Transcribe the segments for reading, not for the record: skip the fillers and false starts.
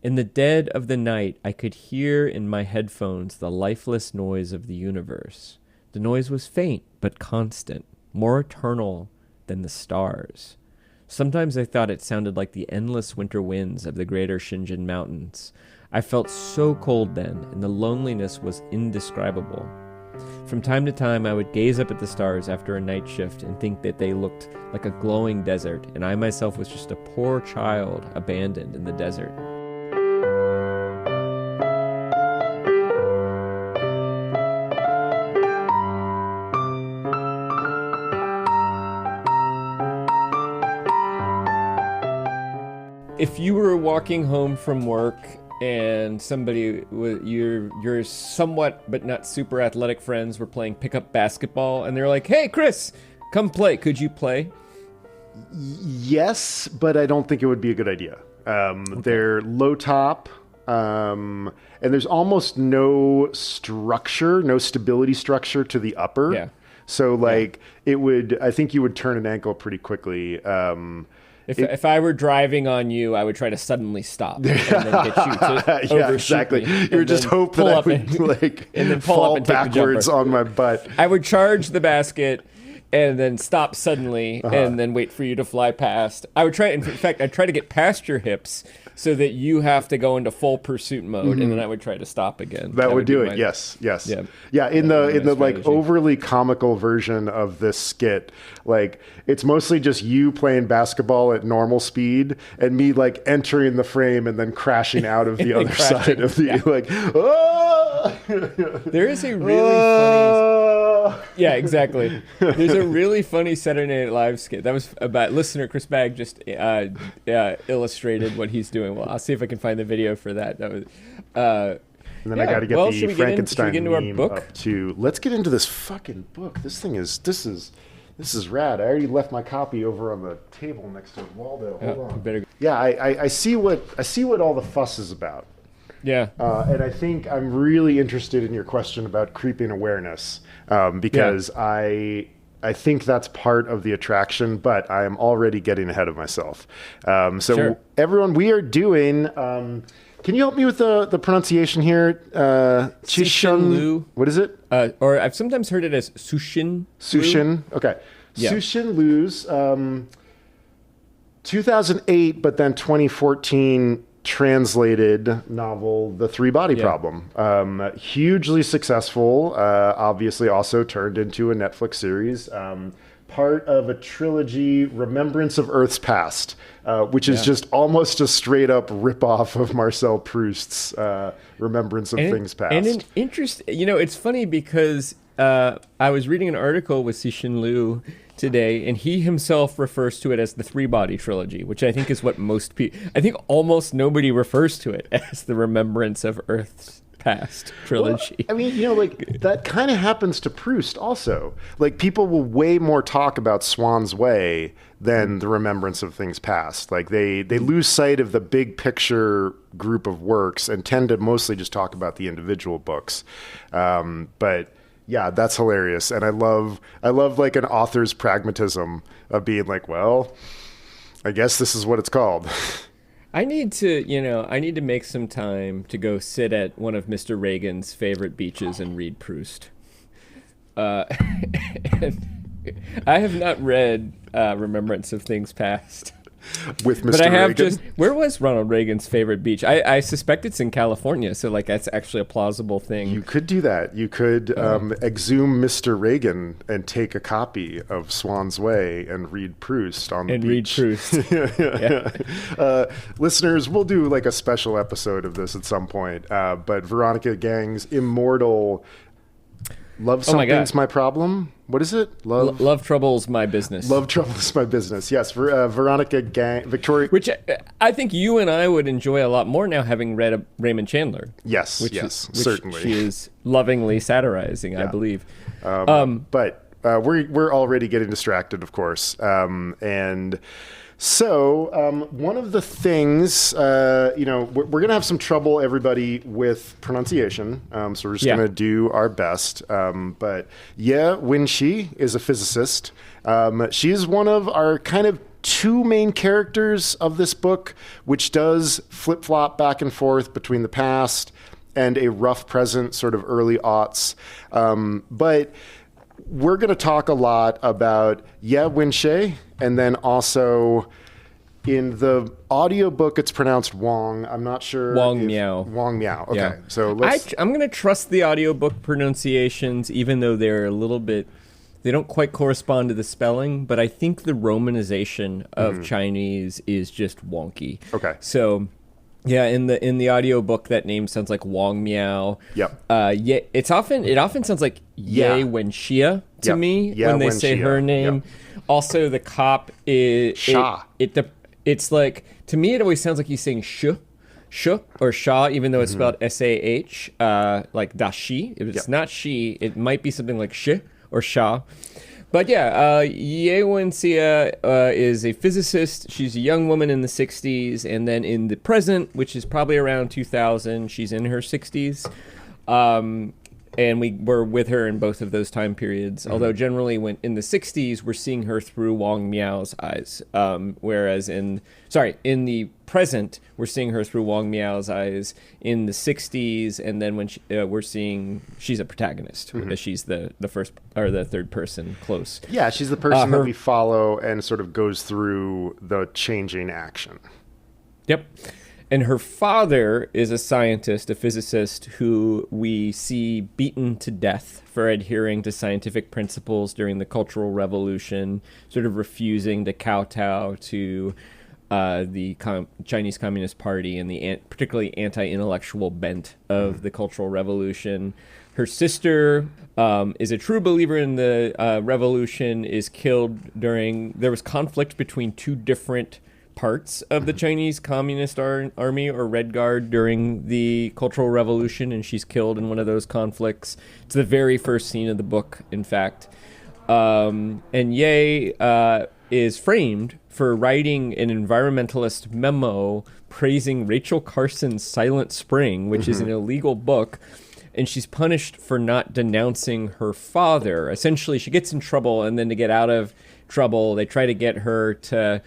In the dead of the night, I could hear in my headphones the lifeless noise of the universe. The noise was faint but constant, more eternal than the stars. Sometimes I thought it sounded like the endless winter winds of the greater Shinjin Mountains. I felt so cold then, and the loneliness was indescribable. From time to time, I would gaze up at the stars after a night shift and think that they looked like a glowing desert, and I myself was just a poor child abandoned in the desert. If you were walking home from work and somebody with your somewhat but not super athletic friends were playing pickup basketball and they're like, "Hey, Chris, come play. Could you play?" Yes, but I don't think it would be a good idea. Okay. They're low top, and there's almost no structure, no stability structure to the upper. Yeah. So I think you would turn an ankle pretty quickly. If I were driving on you, I would try to suddenly stop and then get you to overshoot exactly. me. You would just hope that I would and then fall backwards on my butt. I would charge the basket and then stop suddenly and then wait for you to fly past. I would try. In fact, I'd try to get past your hips so that you have to go into full pursuit mode, and then I would try to stop again. That would do it. Yes. Yeah. In the like overly comical version of this skit, like it's mostly just you playing basketball at normal speed and me like entering the frame and then crashing out of the other side of the like. Oh! There is a really funny. Yeah, exactly. There's a really funny Saturday Night Live skit that was about listener Chris Bagg just illustrated what he's doing. Well, I'll see if I can find the video for that. That was. And then I got to get the Frankenstein get into our meme book? up too. Let's get into this fucking book. This is rad. I already left my copy over on the table next to Waldo. Hold on. Yeah, I see what all the fuss is about. Yeah. And I think I'm really interested in your question about creeping awareness because I think that's part of the attraction, but I am already getting ahead of myself. So everyone, we are doing. Can you help me with the pronunciation here? Cixin. What is it? Or I've sometimes heard it as Sushin. Sushin. Okay. Yeah. Cixin Liu's 2008, but then 2014 translated novel, The Three Body Problem. Hugely successful. Obviously, also turned into a Netflix series. Part of a trilogy, Remembrance of Earth's Past, which is just almost a straight up ripoff of Marcel Proust's Remembrance of Things Past. And an interest, it's funny because I was reading an article with Cixin Liu today, and he himself refers to it as the Three Body Trilogy, which I think is what most people, I think almost nobody refers to it as the Remembrance of Earth's Past trilogy. Well, I mean, like that kind of happens to Proust also. Like people will way more talk about Swann's Way than the Remembrance of Things Past. Like they lose sight of the big picture group of works and tend to mostly just talk about the individual books. But yeah, that's hilarious. And I love like an author's pragmatism of being like, well, I guess this is what it's called. I need to make some time to go sit at one of Mr. Reagan's favorite beaches and read Proust. And I have not read Remembrance of Things Past. With Mr. But I have Reagan? where was Ronald Reagan's favorite beach? I suspect it's in California, so like that's actually a plausible thing. You could do that. You could exhume Mr. Reagan and take a copy of Swann's Way and read Proust on the beach. Read Proust. Listeners, we'll do like a special episode of this at some point. But Veronica Gang's immortal Love Something's My Problem. What is it? Love Trouble's My Business. Love Trouble's My Business. Yes, Veronica Victoria. Which I think you and I would enjoy a lot more now, having read Raymond Chandler. Yes, which certainly. She is lovingly satirizing, I believe. But we're already getting distracted, of course. And so one of the things, we're going to have some trouble, everybody, with pronunciation. So we're just going to do our best. But Ye Wenxi is a physicist. She is one of our kind of two main characters of this book, which does flip-flop back and forth between the past and a rough present, sort of early aughts. But we're going to talk a lot about Ye Wenxie, and then also in the audiobook, it's pronounced Wong. I'm not sure. Wong Miao. Wong Miao. Okay. Yeah. So I'm going to trust the audiobook pronunciations, even though they're a little bit, they don't quite correspond to the spelling, but I think the romanization of Chinese is just wonky. Okay. So, yeah, in the audiobook, that name sounds like Wong Miao. Yep. Yeah, it often sounds like Ye Wenxie to me when they say her name. Yep. Also, the cop is Sha. It's like, to me, it always sounds like he's saying sh or sha, even though it's spelled S-A-H, like dashi. If it's not she, it might be something like sh or sha. But yeah, Ye Wenxie is a physicist. She's a young woman in the 60s, and then in the present, which is probably around 2000, she's in her 60s. And we were with her in both of those time periods. Although generally when in the 60s, we're seeing her through Wong Miao's eyes. Whereas in the present, we're seeing her through Wong Miao's eyes in the 60s. And then when we're seeing, she's a protagonist. She's the first or the third person close. Yeah, she's the person that we follow and sort of goes through the changing action. Yep. And her father is a scientist, a physicist, who we see beaten to death for adhering to scientific principles during the Cultural Revolution, sort of refusing to kowtow to the Chinese Communist Party and the particularly anti-intellectual bent of the Cultural Revolution. Her sister is a true believer in the revolution, is killed there was conflict between two different parts of the Chinese Communist Army or Red Guard during the Cultural Revolution, and she's killed in one of those conflicts. It's the very first scene of the book, in fact. And Ye is framed for writing an environmentalist memo praising Rachel Carson's Silent Spring, which is an illegal book, and she's punished for not denouncing her father. Essentially, she gets in trouble, and then to get out of trouble, they try to get her to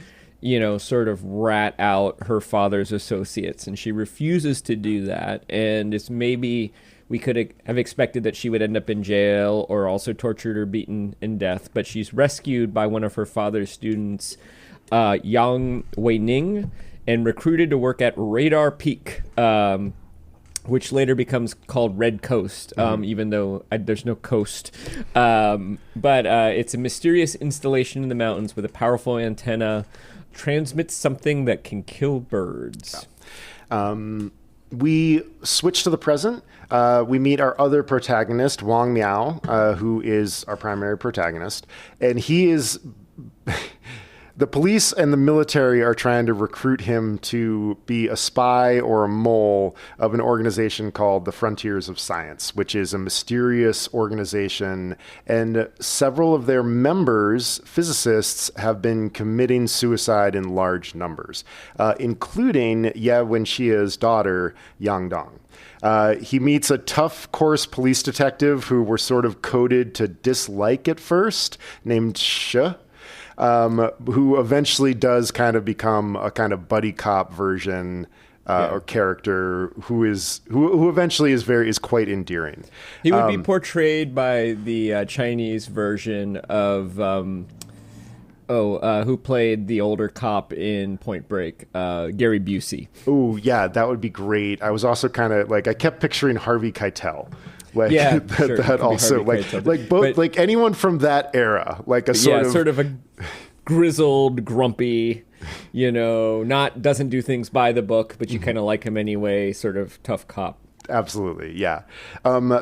sort of rat out her father's associates, and she refuses to do that. And it's maybe we could have expected that she would end up in jail or also tortured or beaten in death, but she's rescued by one of her father's students, Yang Weining, and recruited to work at Radar Peak, which later becomes called Red Coast, even though there's no coast. But it's a mysterious installation in the mountains with a powerful antenna, transmits something that can kill birds. We switch to the present. We meet our other protagonist, Wong Miao, who is our primary protagonist. And he is... The police and the military are trying to recruit him to be a spy or a mole of an organization called the Frontiers of Science, which is a mysterious organization. And several of their members, physicists, have been committing suicide in large numbers, including Ye Wenxie's daughter, Yang Dong. He meets a tough course police detective who we're sort of coded to dislike at first, named Shi. Who eventually does kind of become a kind of buddy cop version or character who eventually is quite endearing. He would be portrayed by the Chinese version of who played the older cop in Point Break, Gary Busey. Oh yeah, that would be great. I was also kind of I kept picturing Harvey Keitel. That also both anyone from that era, sort of a grizzled, grumpy, doesn't do things by the book, but you kind of like him anyway, sort of tough cop. Absolutely, yeah.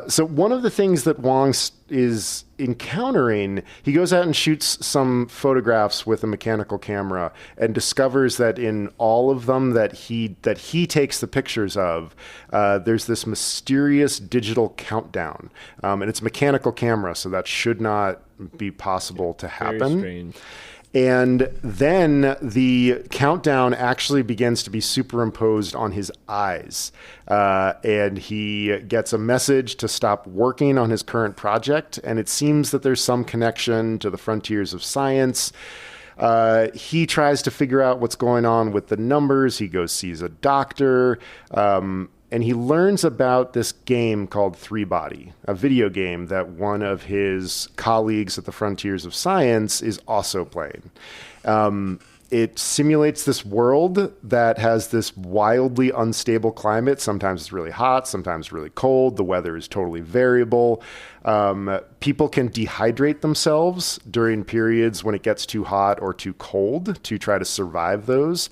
So one of the things that Wong is encountering, he goes out and shoots some photographs with a mechanical camera and discovers that in all of them that he takes the pictures of, there's this mysterious digital countdown. And it's a mechanical camera, so that should not be possible to happen. Very strange. And then the countdown actually begins to be superimposed on his eyes. And he gets a message to stop working on his current project. And it seems that there's some connection to the Frontiers of Science. He tries to figure out what's going on with the numbers. He goes sees a doctor. And he learns about this game called Three Body, a video game that one of his colleagues at the Frontiers of Science is also playing. It simulates this world that has this wildly unstable climate. Sometimes it's really hot, sometimes really cold. The weather is totally variable. People can dehydrate themselves during periods when it gets too hot or too cold to try to survive those.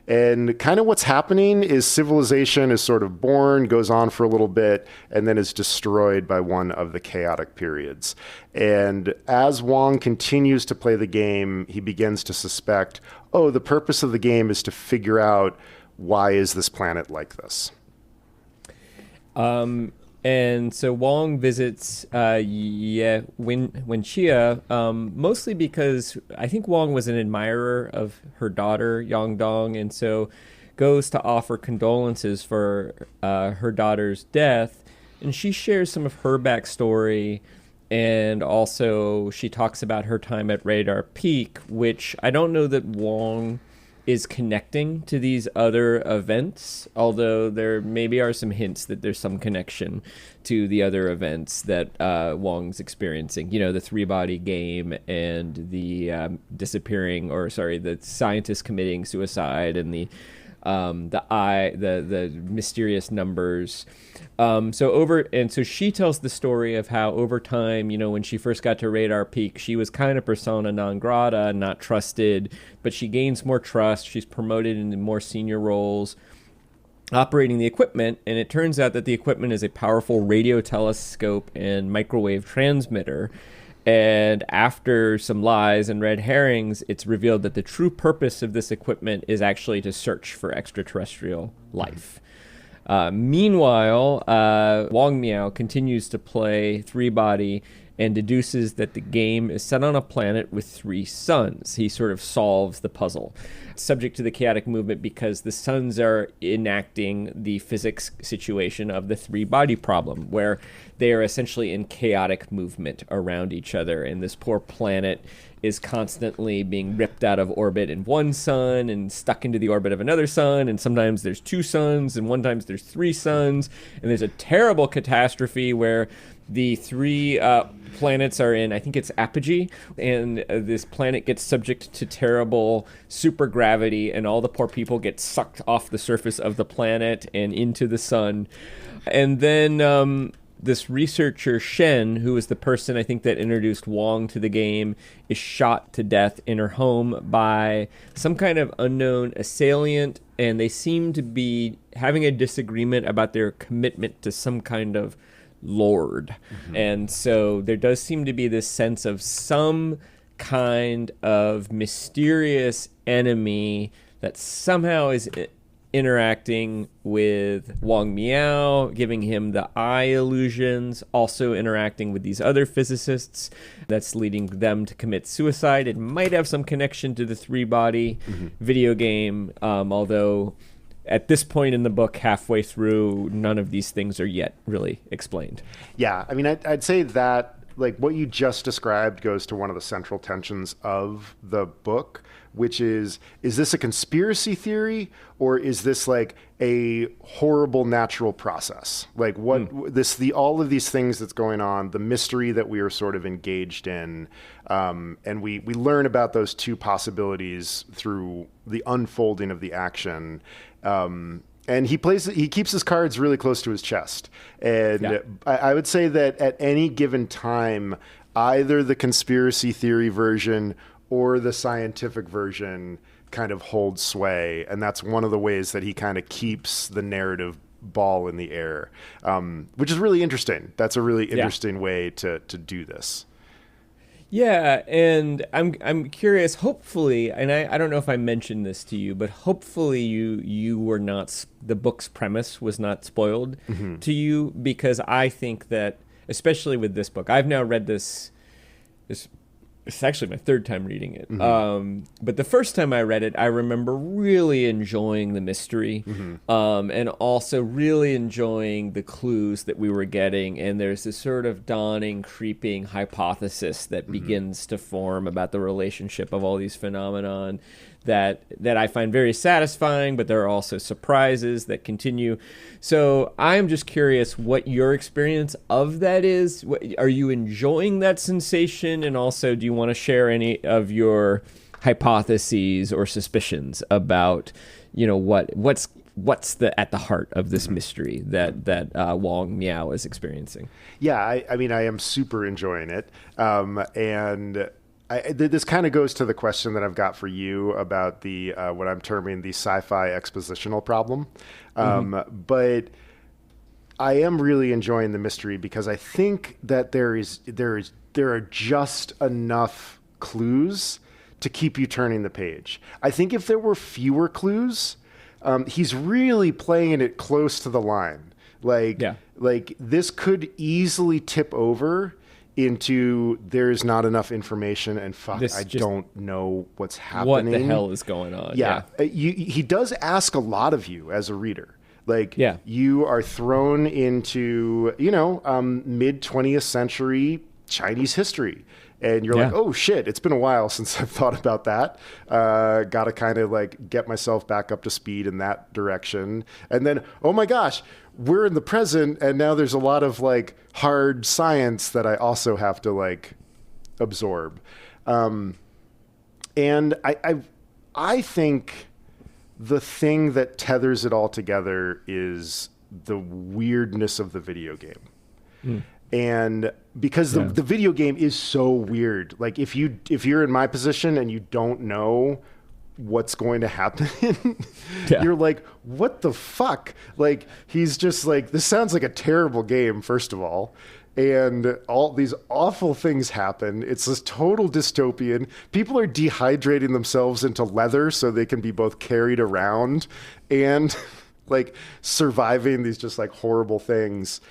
And kind of what's happening is civilization is sort of born, goes on for a little bit, and then is destroyed by one of the chaotic periods. And as Wong continues to play the game, he begins to suspect, oh, the purpose of the game is to figure out why is this planet like this. And so Wong visits Wenxia, mostly because I think Wong was an admirer of her daughter, Yangdong, and so goes to offer condolences for her daughter's death. And she shares some of her backstory, and also she talks about her time at Radar Peak, which I don't know that Wong is connecting to these other events, although there maybe are some hints that there's some connection to the other events that Wong's experiencing. You know, the three-body game and the the scientist committing suicide and the mysterious numbers. So she tells the story of how over time, you know, when she first got to Radar Peak, she was kind of persona non grata, not trusted, but she gains more trust. She's promoted into more senior roles, operating the equipment, and it turns out that the equipment is a powerful radio telescope and microwave transmitter. And after some lies and red herrings, it's revealed that the true purpose of this equipment is actually to search for extraterrestrial life. Meanwhile, Wong Miao continues to play Three Body and deduces that the game is set on a planet with three suns. He sort of solves the puzzle. Subject to the chaotic movement because the suns are enacting the physics situation of the three-body problem, where they are essentially in chaotic movement around each other, and this poor planet is constantly being ripped out of orbit in one sun and stuck into the orbit of another sun, and sometimes there's two suns, and one times there's three suns, and there's a terrible catastrophe where the three planets are in, I think it's apogee, and this planet gets subject to terrible supergravity, and all the poor people get sucked off the surface of the planet and into the sun. And then this researcher, Shen, who is the person I think that introduced Wong to the game, is shot to death in her home by some kind of unknown assailant, and they seem to be having a disagreement about their commitment to some kind of lord. Mm-hmm. And so there does seem to be this sense of some kind of mysterious enemy that somehow is interacting with Wong Miao, giving him the eye illusions, also interacting with these other physicists that's leading them to commit suicide. It might have some connection to the three-body video game, although at this point in the book, halfway through, none of these things are yet really explained. Yeah, I mean, I'd say that, like, what you just described goes to one of the central tensions of the book, which is this a conspiracy theory, or is this like a horrible natural process? Like all of these things that's going on, the mystery that we are sort of engaged in, and we learn about those two possibilities through the unfolding of the action. And he keeps his cards really close to his chest. And I would say that at any given time, either the conspiracy theory version or the scientific version kind of holds sway. And that's one of the ways that he kind of keeps the narrative ball in the air, which is really interesting. That's a really interesting way to do this. Yeah, and I'm curious, hopefully, and I don't know if I mentioned this to you, but hopefully you were not, the book's premise was not spoiled to you, because I think that, especially with this book, I've now read this It's actually my third time reading it. But the first time I read it, I remember really enjoying the mystery, and also really enjoying the clues that we were getting. And there's this sort of dawning, creeping hypothesis that begins to form about the relationship of all these phenomenon that I find very satisfying, but there are also surprises that continue. So I'm just curious what your experience of that is. Are you enjoying that sensation? And also, do you want to share any of your hypotheses or suspicions about, what's at the heart of this mystery that Wong Miao is experiencing? Yeah, I mean, I am super enjoying it. This kind of goes to the question that I've got for you about the what I'm terming the sci-fi expositional problem. But I am really enjoying the mystery because I think that there are just enough clues to keep you turning the page. I think if there were fewer clues, he's really playing it close to the line. Like this could easily tip over into there's not enough information and I don't know what's happening. What the hell is going on? Yeah. He does ask a lot of you as a reader. You are thrown into, mid 20th century Chinese history. And you're like, oh shit, it's been a while since I've thought about that. Got to kind of get myself back up to speed in that direction. And then, oh my gosh, we're in the present, and now there's a lot of hard science that I also have to absorb. And I think the thing that tethers it all together is the weirdness of the video game. And because the video game is so weird, if you're in my position and you don't know what's going to happen, you're like, what the fuck? He's just this sounds like a terrible game, first of all. And all these awful things happen. It's this total dystopian. People are dehydrating themselves into leather so they can be both carried around and surviving these just horrible things.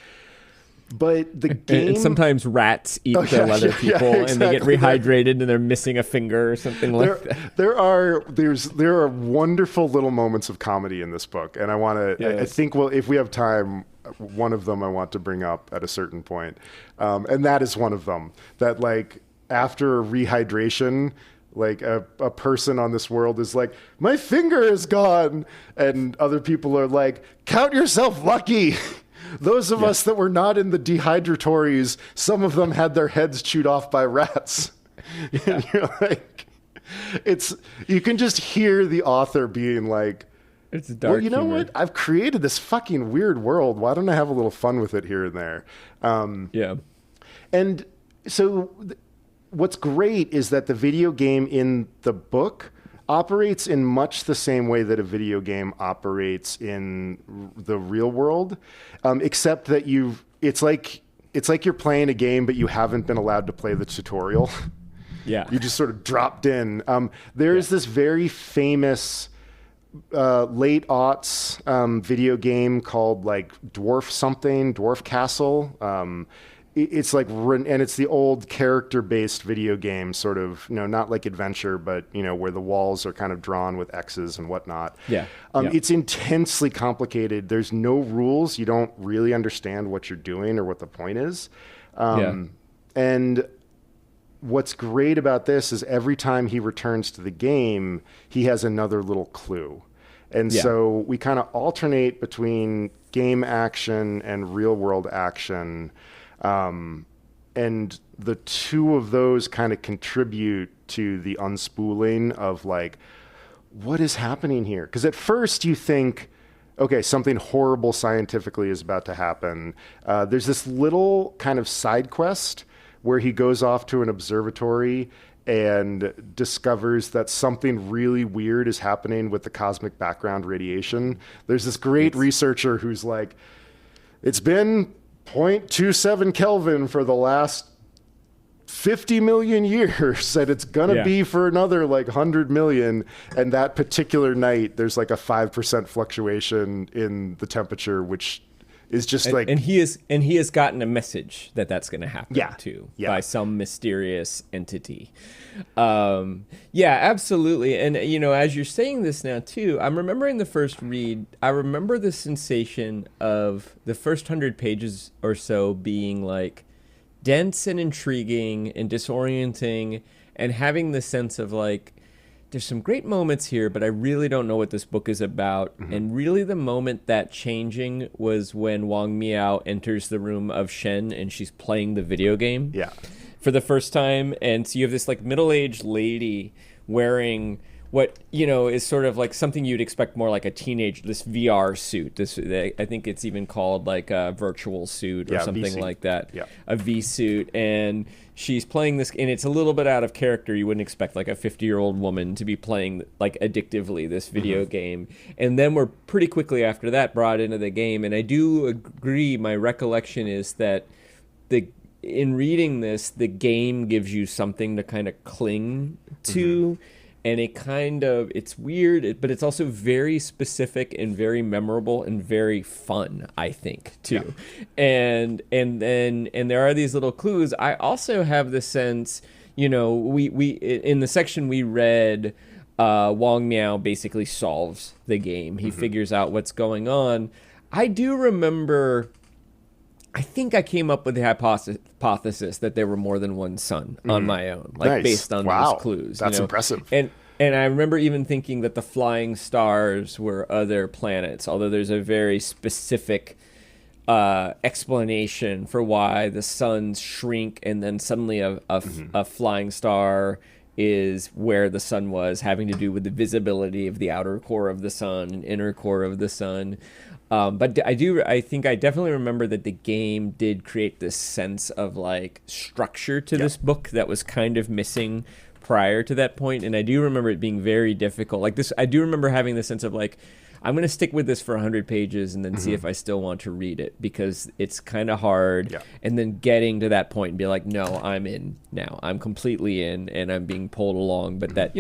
But the game... And sometimes rats eat the leather people, exactly. And they get rehydrated and they're missing a finger or something like that. There are wonderful little moments of comedy in this book. And I think, if we have time, one of them I want to bring up at a certain point. And that is one of them. That after rehydration... a person on this world is my finger is gone. And other people are count yourself lucky. Those of us that were not in the dehydratories, some of them had their heads chewed off by rats. And you're you can just hear the author being it's dark. Well, you know what? I've created this fucking weird world. Why don't I have a little fun with it here and there? And so what's great is that the video game in the book operates in much the same way that a video game operates in the real world, except that it's like you're playing a game, but you haven't been allowed to play the tutorial. You just sort of dropped in. There's this very famous late aughts video game called Dwarf Castle. It's and it's the old character-based video game, sort of, not like adventure, but, where the walls are kind of drawn with X's and whatnot. It's intensely complicated. There's no rules. You don't really understand what you're doing or what the point is. And what's great about this is every time he returns to the game, he has another little clue. And so we kind of alternate between game action and real-world action. And the two of those kind of contribute to the unspooling of what is happening here? Because at first you think, okay, something horrible scientifically is about to happen. There's this little kind of side quest where he goes off to an observatory and discovers that something really weird is happening with the cosmic background radiation. There's this great researcher who's it's been 0.27 Kelvin for the last 50 million years, and it's gonna be for another 100 million. And that particular night, there's a 5% fluctuation in the temperature, which is just like, and he has gotten a message that that's going to happen too by some mysterious entity. Yeah, absolutely. And as you're saying this now too, I'm remembering the first read. I remember the sensation of the first 100 pages or so being like dense and intriguing and disorienting, and having the sense of like, there's some great moments here, but I really don't know what this book is about. And really the moment that changing was when Wang Miao enters the room of Shen and she's playing the video game for the first time. And so you have this like middle-aged lady wearing what, is sort of like something you'd expect more like a teenage, this VR suit. I think it's even called like a virtual suit or something V-suit. Like that. Yeah. A V suit. And she's playing this, and it's a little bit out of character. You wouldn't expect like a 50-year-old woman to be playing like addictively this video game. And then we're pretty quickly after that brought into the game. And I do agree. My recollection is that in reading this, the game gives you something to kind of cling to. And it's weird, but it's also very specific and very memorable and very fun, I think, too. Yeah. And there are these little clues. I also have the sense, we in the section we read, Wang Miao basically solves the game. He figures out what's going on. I do remember, I think I came up with the hypothesis that there were more than one sun on my own, like based on these clues. That's impressive. And I remember even thinking that the flying stars were other planets, although there's a very specific explanation for why the suns shrink and then suddenly a flying star is where the sun was, having to do with the visibility of the outer core of the sun and inner core of the sun. But I think I definitely remember that the game did create this sense of like structure to this book that was kind of missing prior to that point. And I do remember it being very difficult. Like this, I do remember having the sense of like, I'm going to stick with this for 100 pages and then see if I still want to read it, because it's kind of hard. Yeah. And then getting to that point and be like, no, I'm in now. I'm completely in and I'm being pulled along. But that,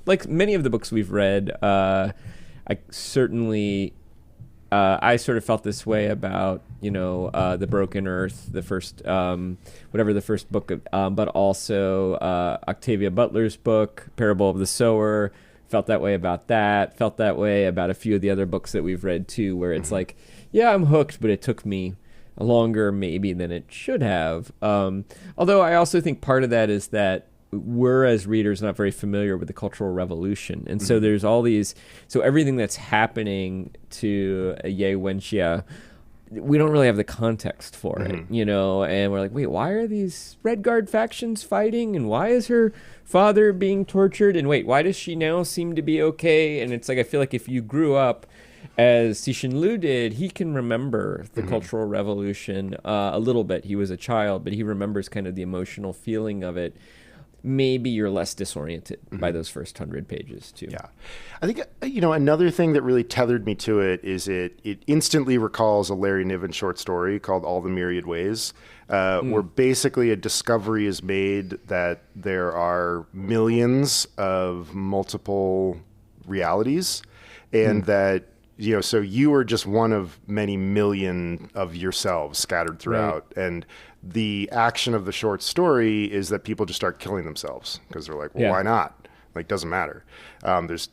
like many of the books we've read, I certainly... I sort of felt this way about, The Broken Earth, the first, whatever the first book, but also Octavia Butler's book, Parable of the Sower. Felt that way about that. Felt that way about a few of the other books that we've read too, where it's like, yeah, I'm hooked, but it took me longer maybe than it should have. Although I also think part of that is that we're as readers not very familiar with the Cultural Revolution, and so there's all these, so everything that's happening to Ye Wenxia, we don't really have the context for it, and we're like, wait, why are these Red Guard factions fighting, and why is her father being tortured, and wait, why does she now seem to be okay? And it's like, I feel like if you grew up as Cixin Liu did, he can remember the Cultural Revolution a little bit. He was a child, but he remembers kind of the emotional feeling of it. Maybe you're less disoriented by those first 100 pages too. Yeah. I think, another thing that really tethered me to it is it instantly recalls a Larry Niven short story called All the Myriad Ways, where basically a discovery is made that there are millions of multiple realities, and that, so you are just one of many million of yourselves scattered throughout. Right. And the action of the short story is that people just start killing themselves because they're like, well, why not? Like, doesn't matter. There's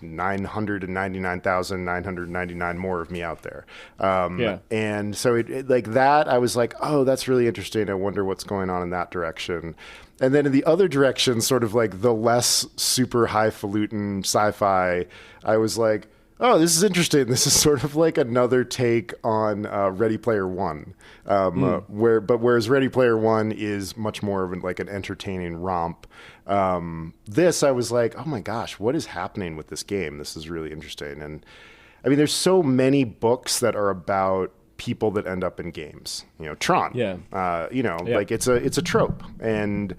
999,999 more of me out there. And so it like that, I was like, oh, that's really interesting. I wonder what's going on in that direction. And then in the other direction, sort of like the less super highfalutin sci-fi, I was like, oh, this is interesting. This is sort of like another take on Ready Player One, whereas Ready Player One is much more of like an entertaining romp. This, I was like, oh my gosh, what is happening with this game? This is really interesting. And I mean, there's so many books that are about people that end up in games. Tron. Yeah. Like it's a trope. And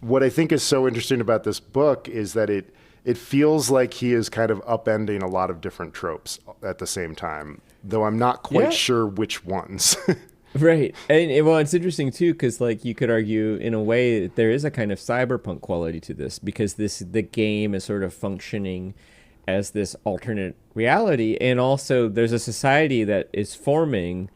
what I think is so interesting about this book is that it feels like he is kind of upending a lot of different tropes at the same time, though I'm not quite sure which ones. Right. And well, it's interesting too, because like you could argue in a way there is a kind of cyberpunk quality to this, because the game is sort of functioning as this alternate reality. And also there's a society that is forming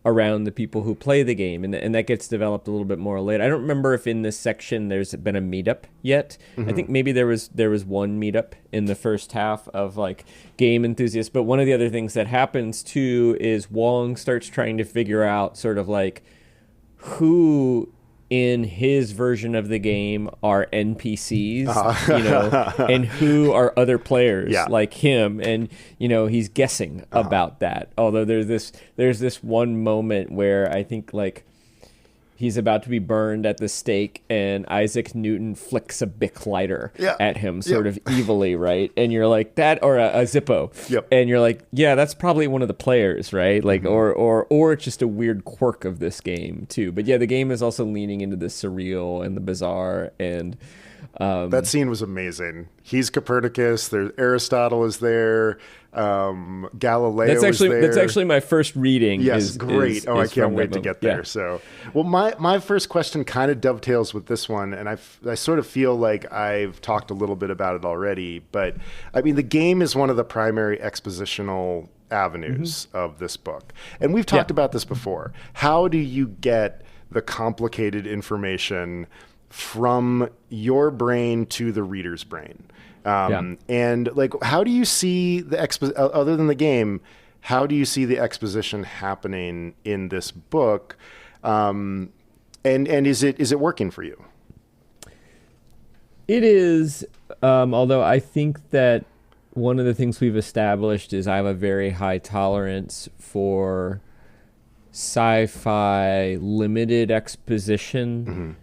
around the people who play the game, and that gets developed a little bit more later. I don't remember if in this section there's been a meetup yet. I think maybe there was one meetup in the first half of like game enthusiasts. But one of the other things that happens too is Wong starts trying to figure out sort of like who in his version of the game are NPCs, and who are other players like him, and he's guessing about that. Although there's this one moment where I think like he's about to be burned at the stake, and Isaac Newton flicks a Bic lighter at him, sort of evilly, right? And you're like, that, or a Zippo, and you're like, yeah, that's probably one of the players, right? Like, or it's just a weird quirk of this game too. But yeah, the game is also leaning into the surreal and the bizarre, and that scene was amazing. He's Copernicus. There's Aristotle is there. Galileo is there. That's actually my first reading. Yes, great. I can't wait to get there. So, well, my first question kind of dovetails with this one, and I sort of feel like I've talked a little bit about it already. But I mean, the game is one of the primary expositional avenues of this book, and we've talked about this before. How do you get the complicated information from your brain to the reader's brain? And like, how do you see the other than the game, how do you see the exposition happening in this book? And is it working for you? It is, although I think that one of the things we've established is I have a very high tolerance for sci-fi limited exposition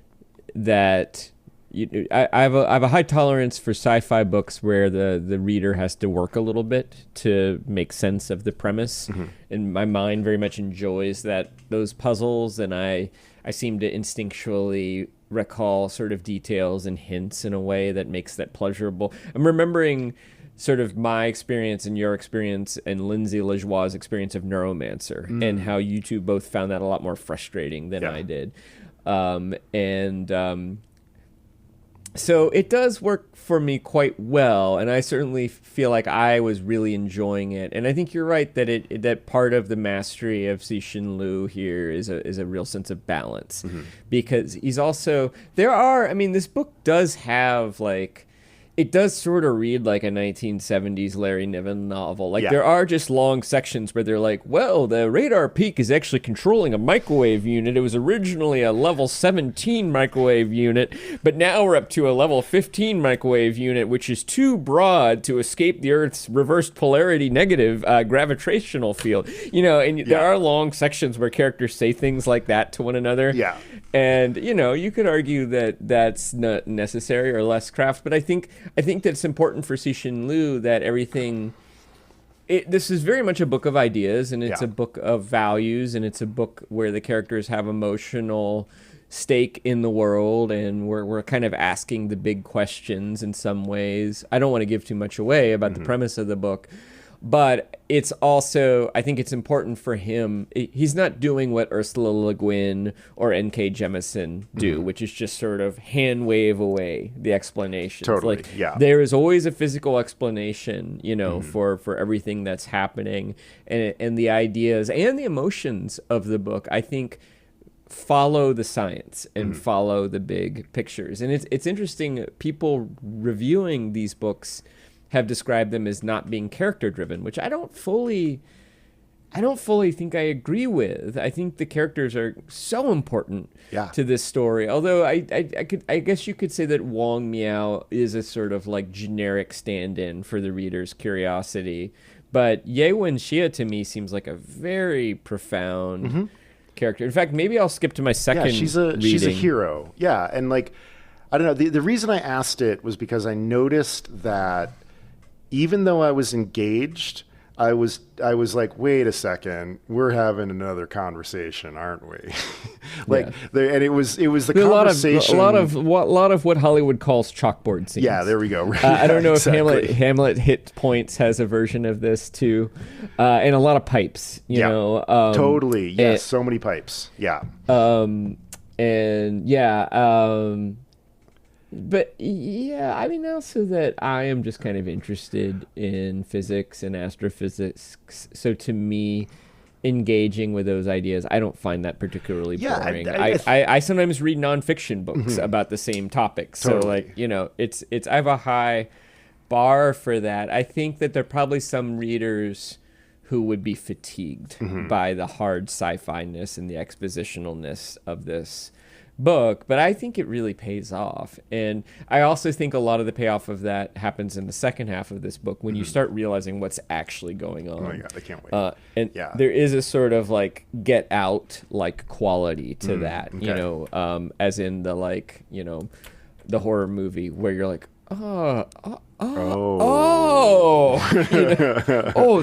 that I have a high tolerance for sci-fi books where the reader has to work a little bit to make sense of the premise, and my mind very much enjoys those puzzles, and I seem to instinctually recall sort of details and hints in a way that makes that pleasurable. I'm remembering sort of my experience and your experience and Lindsay Lajoie's experience of Neuromancer, and how you two both found that a lot more frustrating than I did. So it does work for me quite well, and I certainly feel like I was really enjoying it. And I think you're right that that part of the mastery of Cixin Liu here is a real sense of balance, because he's also this book does have like. It does sort of read like a 1970s Larry Niven novel. Like there are just long sections where they're like, well, the radar peak is actually controlling a microwave unit. It was originally a level 17 microwave unit, but now we're up to a level 15 microwave unit, which is too broad to escape the Earth's reversed polarity negative gravitational field. There are long sections where characters say things like that to one another. Yeah. And, you could argue that that's not necessary or less craft, but I think that it's important for Cixin Liu that everything... this is very much a book of ideas, and it's a book of values, and it's a book where the characters have emotional stake in the world, and we're kind of asking the big questions in some ways. I don't want to give too much away about the premise of the book, but it's also, I think it's important for him. He's not doing what Ursula Le Guin or N.K. Jemisin do, which is just sort of hand wave away the explanations. Totally, there is always a physical explanation, for everything that's happening, and the ideas and the emotions of the book, I think, follow the science and follow the big pictures. And it's interesting, people reviewing these books have described them as not being character driven, which I don't fully think I agree with. I think the characters are so important to this story. Although I guess you could say that Wang Miao is a sort of like generic stand-in for the reader's curiosity. But Ye Wenxia to me seems like a very profound character. In fact, maybe I'll skip to my second reading. She's a hero. Yeah, and like, I don't know, the reason I asked it was because I noticed that even though I was engaged, I was like, wait a second, we're having another conversation, aren't we? And it was the conversation. A lot of what Hollywood calls chalkboard scenes. Yeah, there we go. I don't know if Hamlet Hit Points has a version of this too, and a lot of pipes. You know, totally. Yes, so many pipes. Yeah. But yeah, I mean, also that I am just kind of interested in physics and astrophysics. So to me, engaging with those ideas. I don't find that particularly Yeah, boring. I sometimes read nonfiction books about the same topic. So Totally. like, you know, it's I have a high bar for that. I think that there are probably some readers who would be fatigued by the hard sci-fi-ness and the expositionalness of this book, but I think it really pays off. And I also think a lot of the payoff of that happens in the second half of this book when you start realizing what's actually going on. Oh my God, I can't wait. And Yeah. there is a sort of like Get Out like quality to that, you okay. know, as in the like, you know, the horror movie where you're like, you know,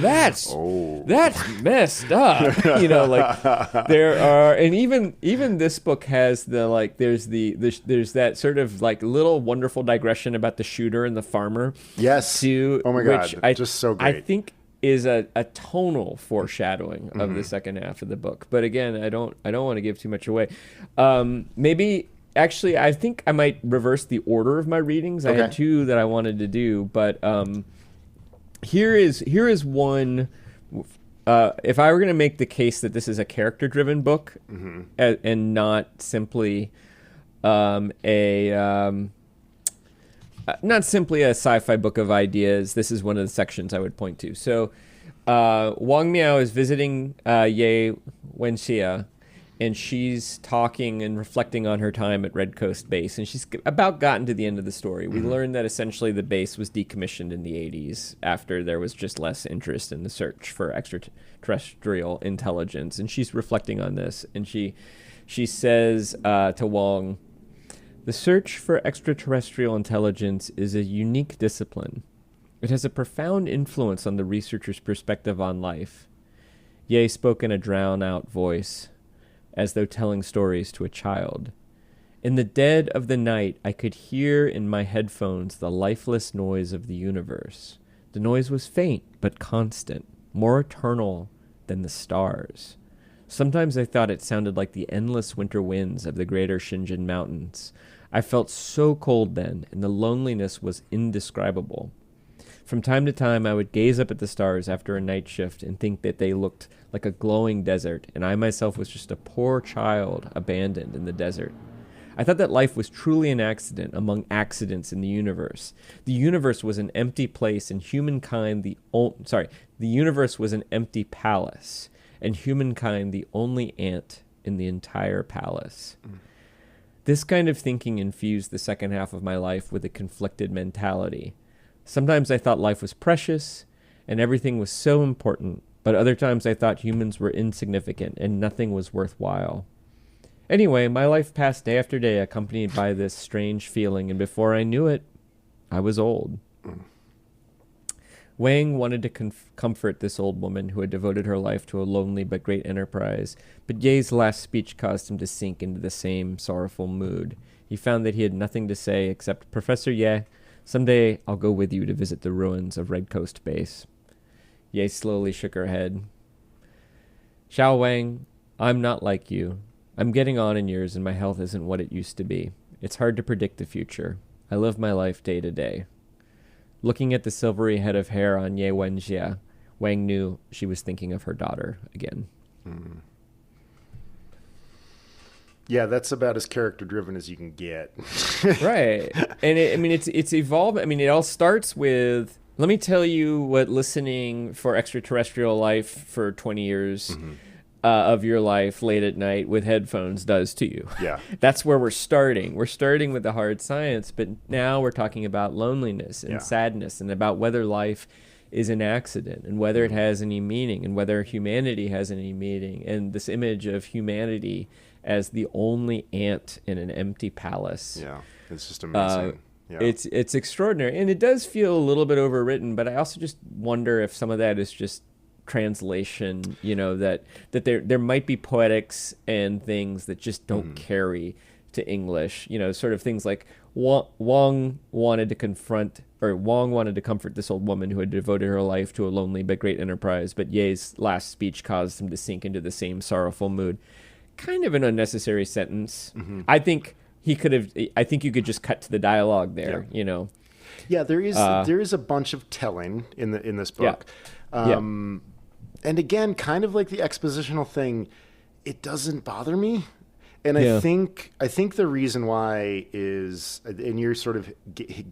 that's messed up. You know, like there are, and even this book has the like, there's that sort of like little wonderful digression about the shooter and the farmer. Yes. To, Oh my which God, just so great. I think is a tonal foreshadowing of the second half of the book. But again, I don't want to give too much away. Maybe. Actually, I think I might reverse the order of my readings. I had two that I wanted to do, but here is one. If I were going to make the case that this is a character-driven book and not simply not simply a sci-fi book of ideas, this is one of the sections I would point to. So Wang Miao is visiting Ye Wenxia, and she's talking and reflecting on her time at Red Coast Base. And she's about gotten to the end of the story. We learned that essentially the base was decommissioned in the 80s after there was just less interest in the search for extraterrestrial intelligence. And she's reflecting on this. And she says to Wong, "The search for extraterrestrial intelligence is a unique discipline. It has a profound influence on the researcher's perspective on life." Ye spoke in a drowned-out voice, as though telling stories to a child. "In the dead of the night, I could hear in my headphones the lifeless noise of the universe. The noise was faint but constant, more eternal than the stars. Sometimes I thought it sounded like the endless winter winds of the greater Xinjiang mountains. I felt so cold then, and the loneliness was indescribable. From time to time, I would gaze up at the stars after a night shift and think that they looked like a glowing desert, and I myself was just a poor child abandoned in the desert. I thought that life was truly an accident among accidents in the universe. The universe was an empty place, and humankind the universe was an empty palace, and humankind the only ant in the entire palace." This kind of thinking infused the second half of my life with a conflicted mentality. Sometimes I thought life was precious and everything was so important, but other times I thought humans were insignificant and nothing was worthwhile. Anyway, my life passed day after day accompanied by this strange feeling, and before I knew it, I was old. Wang wanted to comfort this old woman who had devoted her life to a lonely but great enterprise, but Ye's last speech caused him to sink into the same sorrowful mood. He found that he had nothing to say except, "Professor Ye, someday I'll go with you to visit the ruins of Red Coast Base." Ye slowly shook her head. "Xiao Wang, I'm not like you. I'm getting on in years and my health isn't what it used to be. It's hard to predict the future. I live my life day to day." Looking at the silvery head of hair on Ye Wenxia, Wang knew she was thinking of her daughter again. Yeah, that's about as character-driven as you can get. Right. And it's evolved. I mean, it all starts with, let me tell you what listening for extraterrestrial life for 20 years of your life late at night with headphones does to you. Yeah. That's where we're starting. We're starting with the hard science, but now we're talking about loneliness and sadness and about whether life is an accident and whether it has any meaning and whether humanity has any meaning. And this image of humanity as the only ant in an empty palace. Yeah, it's just amazing. It's extraordinary. And it does feel a little bit overwritten, but I also just wonder if some of that is just translation, you know, that there might be poetics and things that just don't carry to English, you know, sort of things like Wong wanted to comfort this old woman who had devoted her life to a lonely but great enterprise, but Ye's last speech caused him to sink into the same sorrowful mood. Kind of an unnecessary sentence. I think you could just cut to the dialogue there, you know. Yeah, there is a bunch of telling in this book. And again, kind of like the expositional thing, it doesn't bother me. And Yeah. I think the reason why is, and you're sort of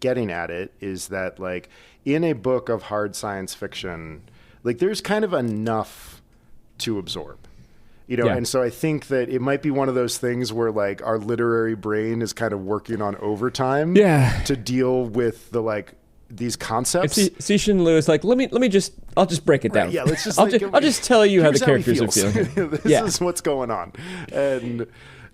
getting at it, is that like in a book of hard science fiction, like there's kind of enough to absorb, you know? Yeah. And so I think that it might be one of those things where like our literary brain is kind of working on overtime Yeah. to deal with the like these concepts. Cixin Lewis, like, I'll just break it down. Right, yeah, let's just I'll just tell you how the here's characters he are feels. feeling. This is what's going on. And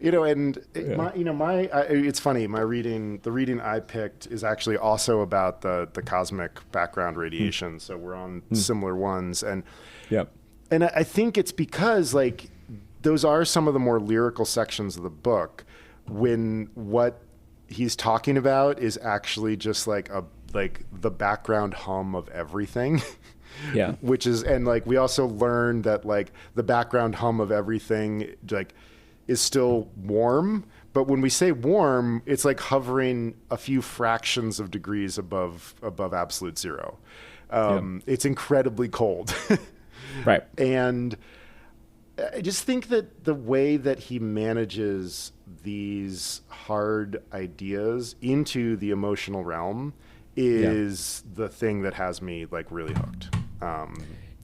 it's funny. The reading I picked is actually also about the cosmic background radiation. So we're on similar ones, and Yep. and I think it's because like those are some of the more lyrical sections of the book when what he's talking about is actually just like the background hum of everything. Yeah. Which is, and like we also learned that like the background hum of everything like is still warm, but when we say warm, it's like hovering a few fractions of degrees above absolute zero. It's incredibly cold. Right. And I just think that the way that he manages these hard ideas into the emotional realm is the thing that has me like really hooked.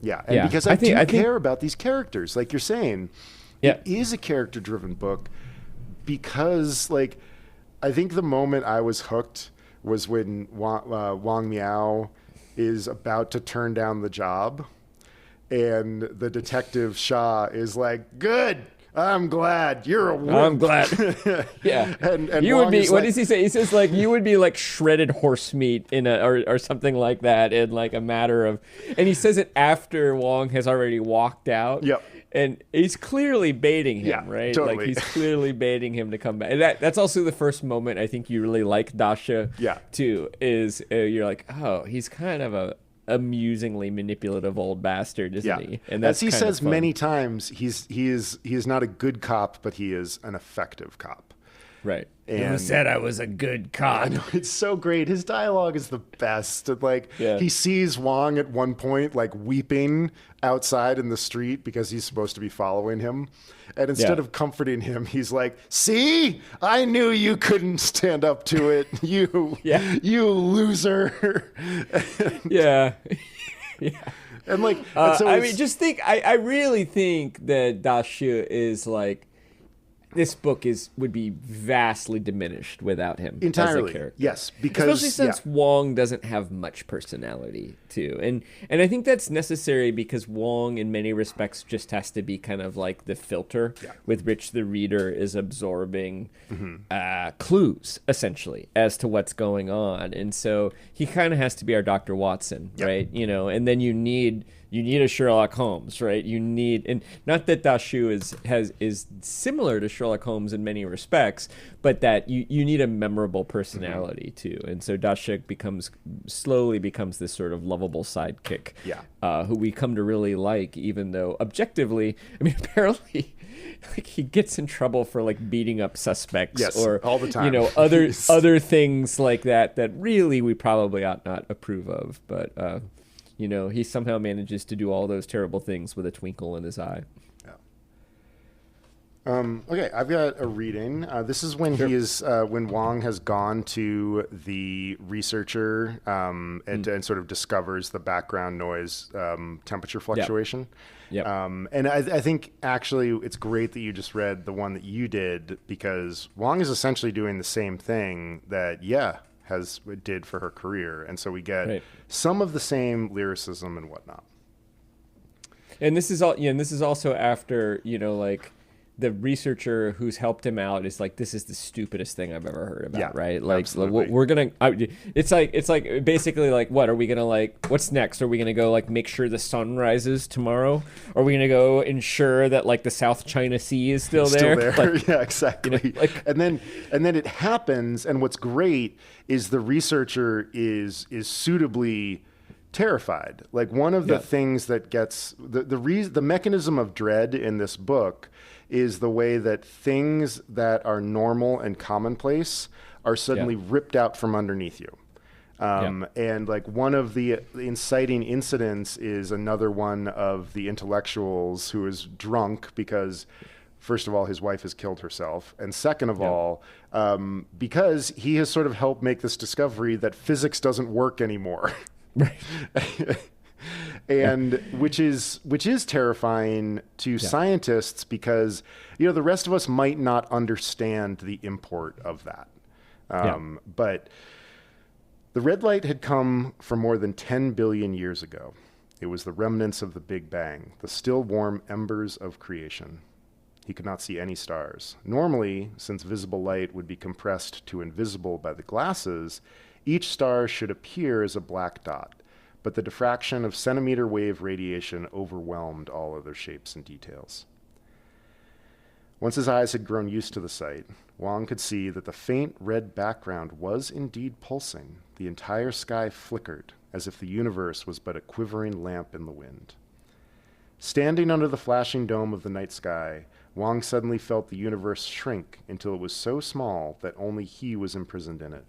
Because I do care about these characters, like you're saying. It is a character-driven book because, like, I think the moment I was hooked was when Wang Miao is about to turn down the job, and the detective Shah is like, "Good, I'm glad you're a wimp." I'm glad. Yeah. and you Wong would be. is What like, does he say? He says like you would be like shredded horse meat in or something like that in like a matter of. And he says it after Wong has already walked out. Yep. And he's clearly baiting him, right? Totally. Like he's clearly baiting him to come back. And that's also the first moment I think you really like Dasha. Too is you're like, oh, he's kind of a amusingly manipulative old bastard, isn't he? And that's as he says fun. many times, he is not a good cop, but he is an effective cop. Right. And who said I was a good cop? I know, it's so great. His dialogue is the best. Like he sees Wong at one point like weeping outside in the street because he's supposed to be following him. And instead of comforting him, he's like, "See? I knew you couldn't stand up to it. You loser." Yeah. And like I mean, just think I really think that Dasha is like this book would be vastly diminished without him entirely. as a character. Yes, because especially since Wong doesn't have much personality too, and I think that's necessary because Wong, in many respects, just has to be kind of like the filter with which the reader is absorbing clues, essentially, as to what's going on, and so he kind of has to be our Dr. Watson, right? You know, and then you need a Sherlock Holmes, right? You need, and not that Dashu is similar to Sherlock Holmes in many respects, but that you need a memorable personality too. And so Dasha slowly becomes this sort of lovable sidekick, who we come to really like, even though objectively, I mean, apparently, like he gets in trouble for like beating up suspects or all the time. You know, other things like that really we probably ought not approve of, but. You know, he somehow manages to do all those terrible things with a twinkle in his eye. Okay, I've got a reading. This is when when Wong has gone to the researcher and sort of discovers the background noise temperature fluctuation. And I think actually it's great that you just read the one that you did, because Wong is essentially doing the same thing that did for her career, and so we get some of the same lyricism and whatnot. And this is all, and this is also after, you know, like the researcher who's helped him out is like, this is the stupidest thing I've ever heard about, right? Like, we're gonna, it's like basically like, what are we gonna like? What's next? Are we gonna go like make sure the sun rises tomorrow? Are we gonna go ensure that like the South China Sea is still there? Like, yeah, exactly. You know, like, and then it happens, and what's great is the researcher is suitably terrified. Like one of the things that gets the mechanism of dread in this book is the way that things that are normal and commonplace are suddenly ripped out from underneath you. And like one of the inciting incidents is another one of the intellectuals who is drunk because, first of all, his wife has killed herself. And second of all, because he has sort of helped make this discovery that physics doesn't work anymore. Right. And which is terrifying to scientists because, the rest of us might not understand the import of that. But the red light had come from more than 10 billion years ago. It was the remnants of the Big Bang, the still warm embers of creation. He could not see any stars. Normally, since visible light would be compressed to invisible by the glasses, each star should appear as a black dot, but the diffraction of centimeter wave radiation overwhelmed all other shapes and details. Once his eyes had grown used to the sight, Wang could see that the faint red background was indeed pulsing. The entire sky flickered, as if the universe was but a quivering lamp in the wind. Standing under the flashing dome of the night sky, Wang suddenly felt the universe shrink until it was so small that only he was imprisoned in it.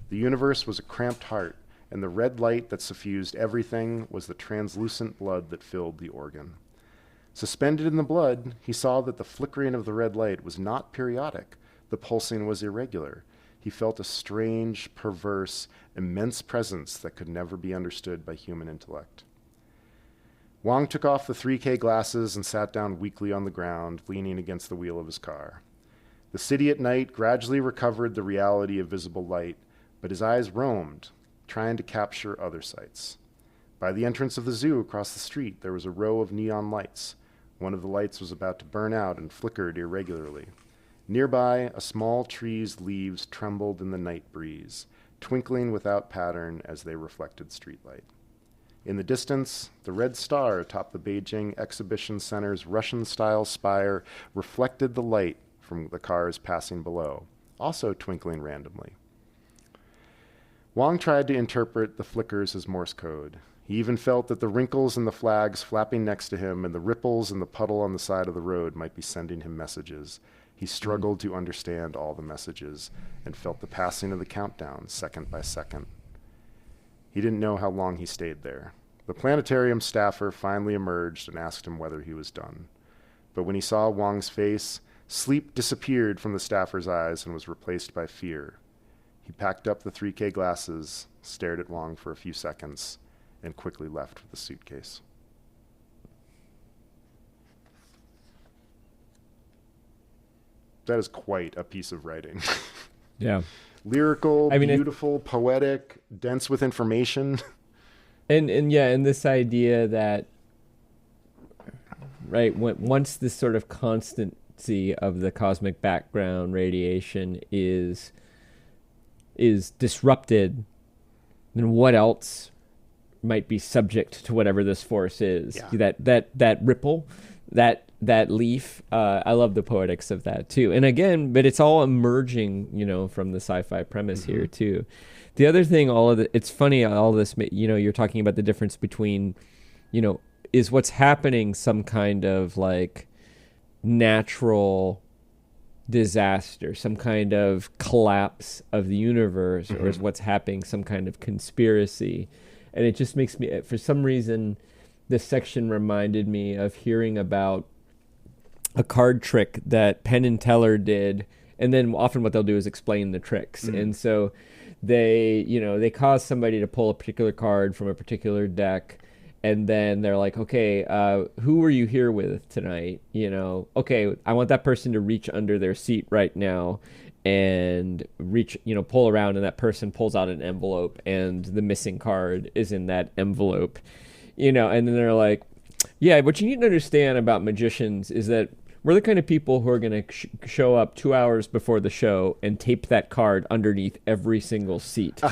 The universe was a cramped heart, and the red light that suffused everything was the translucent blood that filled the organ. Suspended in the blood, he saw that the flickering of the red light was not periodic. The pulsing was irregular. He felt a strange, perverse, immense presence that could never be understood by human intellect. Wang took off the 3K glasses and sat down weakly on the ground, leaning against the wheel of his car. The city at night gradually recovered the reality of visible light, but his eyes roamed, trying to capture other sights. By the entrance of the zoo across the street, there was a row of neon lights. One of the lights was about to burn out and flickered irregularly. Nearby, a small tree's leaves trembled in the night breeze, twinkling without pattern as they reflected streetlight. In the distance, the red star atop the Beijing Exhibition Center's Russian-style spire reflected the light from the cars passing below, also twinkling randomly. Wang tried to interpret the flickers as Morse code. He even felt that the wrinkles in the flags flapping next to him and the ripples in the puddle on the side of the road might be sending him messages. He struggled to understand all the messages and felt the passing of the countdown second by second. He didn't know how long he stayed there. The planetarium staffer finally emerged and asked him whether he was done. But when he saw Wang's face, sleep disappeared from the staffer's eyes and was replaced by fear. He packed up the 3K glasses, stared at Wang for a few seconds, and quickly left with the suitcase. That is quite a piece of writing. Yeah. Lyrical, beautiful, poetic, dense with information. And this idea that, right, once this sort of constancy of the cosmic background radiation is disrupted, then what else might be subject to whatever this force is? Yeah. That ripple, that leaf. I love the poetics of that too. And again, but it's all emerging, from the sci-fi premise here too. The other thing, it's funny, all this, you're talking about the difference between, is what's happening some kind of like natural disaster, some kind of collapse of the universe, or is what's happening some kind of conspiracy? And it just makes me, for some reason, this section reminded me of hearing about a card trick that Penn and Teller did, and then often what they'll do is explain the tricks. And so they cause somebody to pull a particular card from a particular deck, and then they're like, okay, who are you here with tonight? Okay, I want that person to reach under their seat right now and pull around, and that person pulls out an envelope, and the missing card is in that envelope. And then they're like, yeah, what you need to understand about magicians is that we're the kind of people who are going to show up 2 hours before the show and tape that card underneath every single seat. And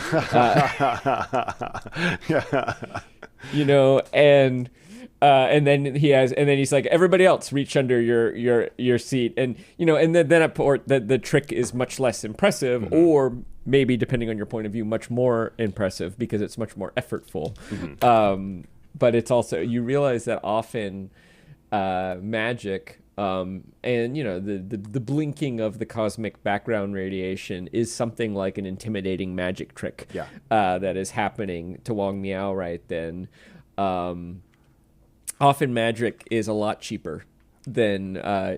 then he's like, everybody else reach under your seat, and then the trick is much less impressive, or maybe, depending on your point of view, much more impressive because it's much more effortful. But it's also, you realize that often magic And the blinking of the cosmic background radiation is something like an intimidating magic trick Yeah. that is happening to Wong Miao right then. Um, Often magic is a lot cheaper than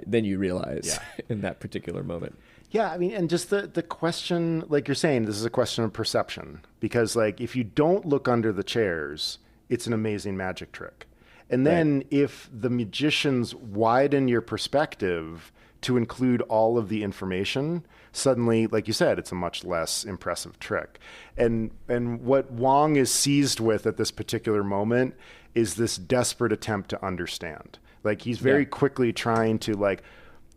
you realize Yeah. in that particular moment. Yeah, I mean, and just the question, like you're saying, this is a question of perception. Because, like, if you don't look under the chairs, it's an amazing magic trick. And Right. then if the magicians widen your perspective to include all of the information, suddenly, like you said, it's a much less impressive trick. And what Wong is seized with at this particular moment is this desperate attempt to understand. Like, he's very Yeah. quickly trying to, like,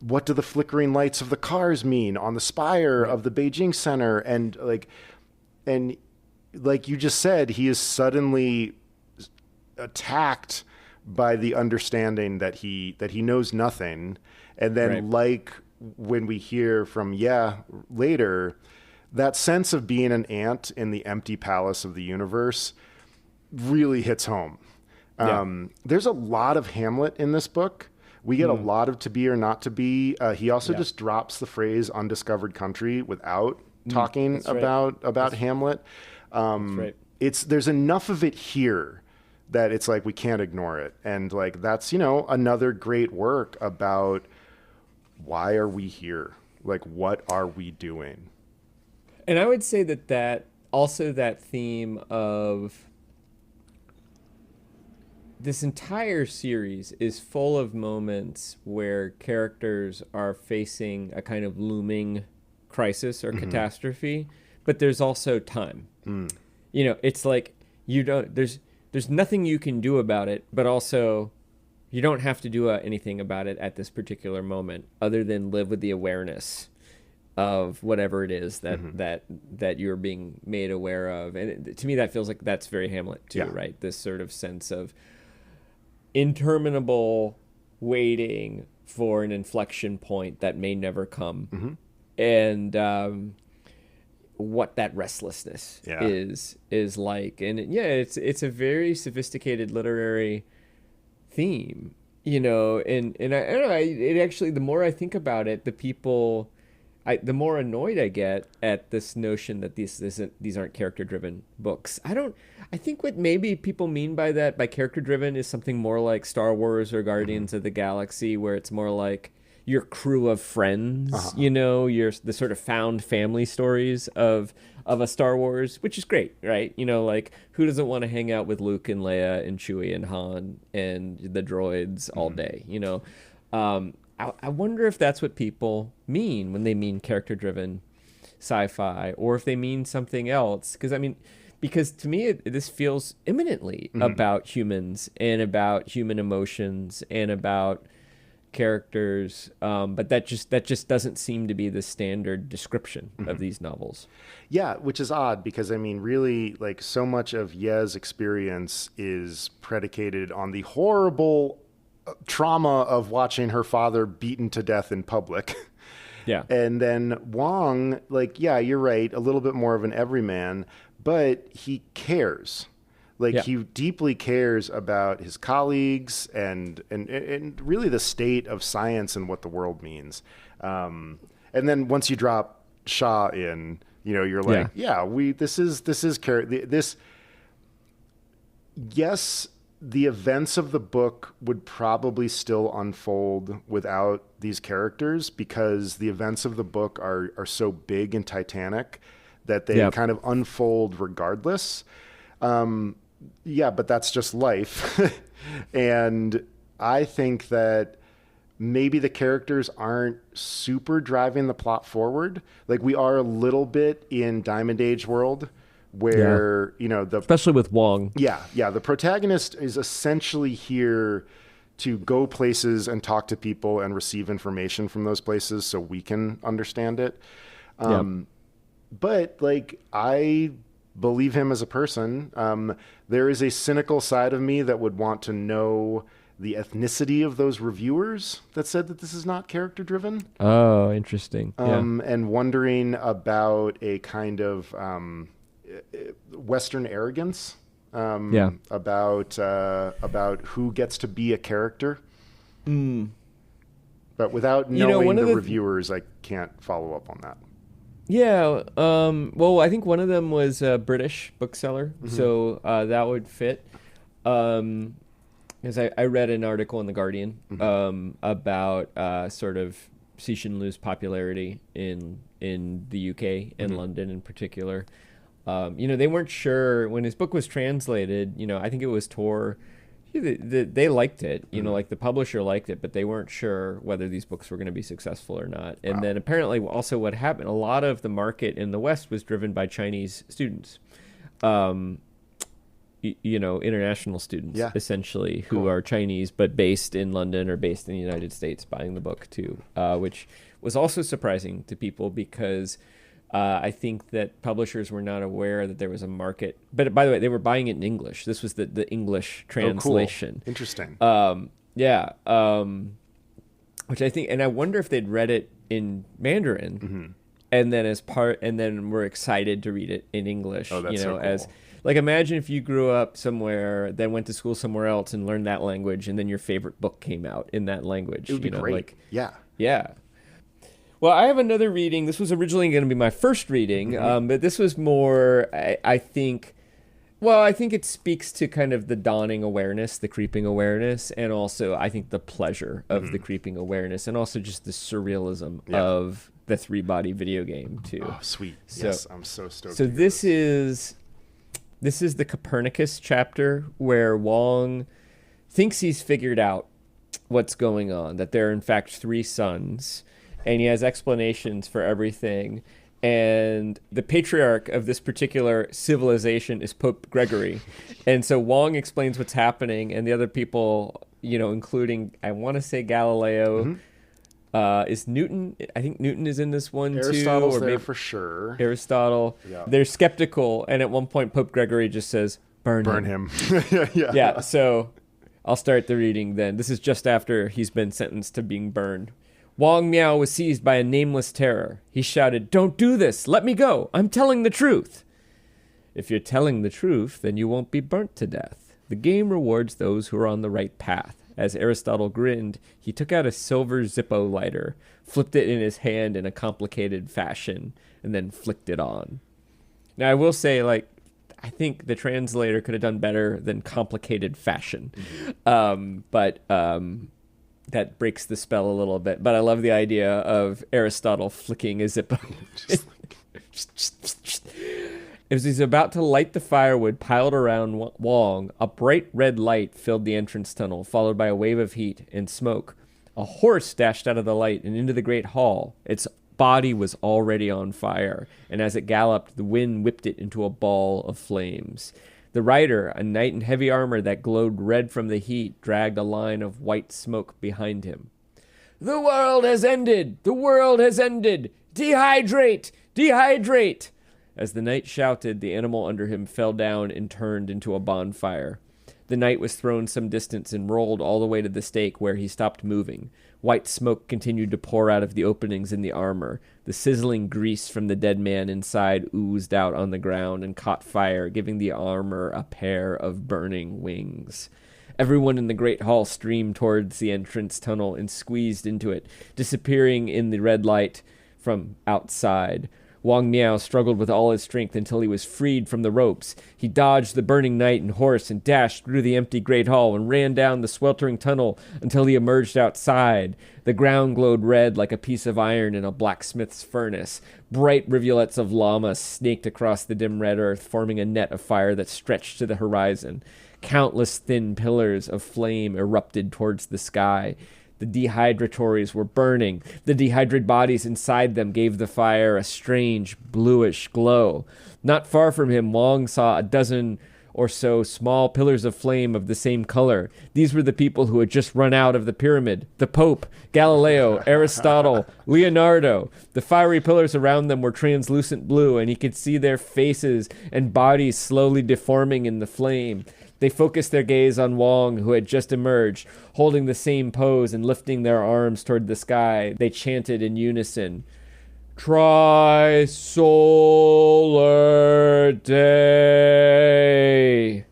what do the flickering lights of the cars mean on the spire Right. of the Beijing Center? And like you just said, he is suddenly attacked by the understanding that he knows nothing. And then, Right. like when we hear from later, that sense of being an ant in the empty palace of the universe really hits home. Yeah. There's a lot of Hamlet in this book. We get a lot of To Be or Not to Be. He also Yeah. just drops the phrase undiscovered country without talking That's right. about Hamlet. That's right. There's enough of it here that it's like we can't ignore it. And like that's, another great work about why are we here? Like what are we doing? And I would say that also that theme of this entire series is full of moments where characters are facing a kind of looming crisis or catastrophe, but there's also time. It's like you don't there's nothing you can do about it, but also you don't have to do anything about it at this particular moment other than live with the awareness of whatever it is that you're being made aware of. And to me that feels like that's very Hamlet too, Yeah. right? This sort of sense of interminable waiting for an inflection point that may never come. And what that restlessness Yeah. is like. And it's a very sophisticated literary theme, and I don't know, it actually, the more I think about it, the more annoyed I get at this notion that these aren't character driven books. I think what maybe people mean by that, by character driven, is something more like Star Wars or Guardians of the Galaxy, where it's more like your crew of friends, your the sort of found family stories of a Star Wars, which is great, right? Like who doesn't want to hang out with Luke and Leia and Chewie and Han and the droids all day, I wonder if that's what people mean when they mean character-driven sci-fi, or if they mean something else. Because to me, this feels eminently about humans and about human emotions and about characters, but that just doesn't seem to be the standard description of these novels. Yeah, which is odd because really, like so much of Ye's experience is predicated on the horrible trauma of watching her father beaten to death in public. Yeah. And then Wong, like, yeah, you're right, a little bit more of an everyman, but he cares. Like he deeply cares about his colleagues and really the state of science and what the world means. And then once you drop Shaw in, you're like, yes, the events of the book would probably still unfold without these characters because the events of the book are so big and titanic that they kind of unfold regardless. But that's just life. And I think that maybe the characters aren't super driving the plot forward. Like we are a little bit in Diamond Age world where, especially with Wong. Yeah. The protagonist is essentially here to go places and talk to people and receive information from those places so we can understand it. But like, I believe him as a person. There is a cynical side of me that would want to know the ethnicity of those reviewers that said that this is not character driven. Oh, interesting. And wondering about a kind of Western arrogance about who gets to be a character. But without knowing the reviewers, I can't follow up on that. Yeah. Well, I think one of them was a British bookseller, so that would fit. Because I read an article in The Guardian about sort of Cixin Liu's popularity in the UK and London in particular. They weren't sure when his book was translated. I think it was Tor. They liked it, like the publisher liked it, but they weren't sure whether these books were going to be successful or not. And then apparently also what happened, a lot of the market in the West was driven by Chinese students, international students, essentially, who are Chinese, but based in London or based in the United States, buying the book too, which was also surprising to people because I think that publishers were not aware that there was a market. But by the way, they were buying it in English. This was the English translation. Oh, cool. Interesting. Which I think, and I wonder if they'd read it in Mandarin, and then were excited to read it in English. Oh, that's so cool. As like imagine if you grew up somewhere, then went to school somewhere else and learned that language, and then your favorite book came out in that language. It would be great. Yeah. Well, I have another reading. This was originally going to be my first reading, but this was more, I think it speaks to kind of the dawning awareness, the creeping awareness, and also I think the pleasure of the creeping awareness, and also just the surrealism of the three-body video game, too. Oh, sweet. Yes, I'm so stoked. So this is the Copernicus chapter where Wong thinks he's figured out what's going on, that there are in fact three suns, and he has explanations for everything. And the patriarch of this particular civilization is Pope Gregory. And so Wong explains what's happening, and the other people, including, I want to say Galileo, is Newton. I think Newton is in this one too. Aristotle's there for sure. Aristotle. Yeah. They're skeptical, and at one point Pope Gregory just says, burn him. Yeah, so I'll start the reading then. This is just after he's been sentenced to being burned. Wang Miao was seized by a nameless terror. He shouted, "Don't do this! Let me go! I'm telling the truth!" If you're telling the truth, then you won't be burnt to death. The game rewards those who are on the right path. As Aristotle grinned, he took out a silver Zippo lighter, flipped it in his hand in a complicated fashion, and then flicked it on. Now, I will say, I think the translator could have done better than complicated fashion. That breaks the spell a little bit. But I love the idea of Aristotle flicking a Zippo. As he's about to light the firewood piled around Wong, a bright red light filled the entrance tunnel, followed by a wave of heat and smoke. A horse dashed out of the light and into the great hall. Its body was already on fire, and as it galloped, the wind whipped it into a ball of flames. The rider, a knight in heavy armor that glowed red from the heat, dragged a line of white smoke behind him. "The world has ended! The world has ended! Dehydrate! Dehydrate!" As the knight shouted, the animal under him fell down and turned into a bonfire. The knight was thrown some distance and rolled all the way to the stake, where he stopped moving. White smoke continued to pour out of the openings in the armor. The sizzling grease from the dead man inside oozed out on the ground and caught fire, giving the armor a pair of burning wings. Everyone in the great hall streamed towards the entrance tunnel and squeezed into it, disappearing in the red light from outside. Wang Miao struggled with all his strength until he was freed from the ropes. He dodged the burning knight and horse and dashed through the empty great hall and ran down the sweltering tunnel until he emerged outside. The ground glowed red like a piece of iron in a blacksmith's furnace. Bright rivulets of lava snaked across the dim red earth, forming a net of fire that stretched to the horizon. Countless thin pillars of flame erupted towards the sky. The dehydrators were burning. The dehydrated bodies inside them gave the fire a strange bluish glow. Not far from him, Wong saw a dozen or so small pillars of flame of the same color. These were the people who had just run out of the pyramid. The Pope, Galileo, Aristotle, Leonardo. The fiery pillars around them were translucent blue, and he could see their faces and bodies slowly deforming in the flame. They focused their gaze on Wong, who had just emerged, holding the same pose and lifting their arms toward the sky. They chanted in unison, "Tri-solar day."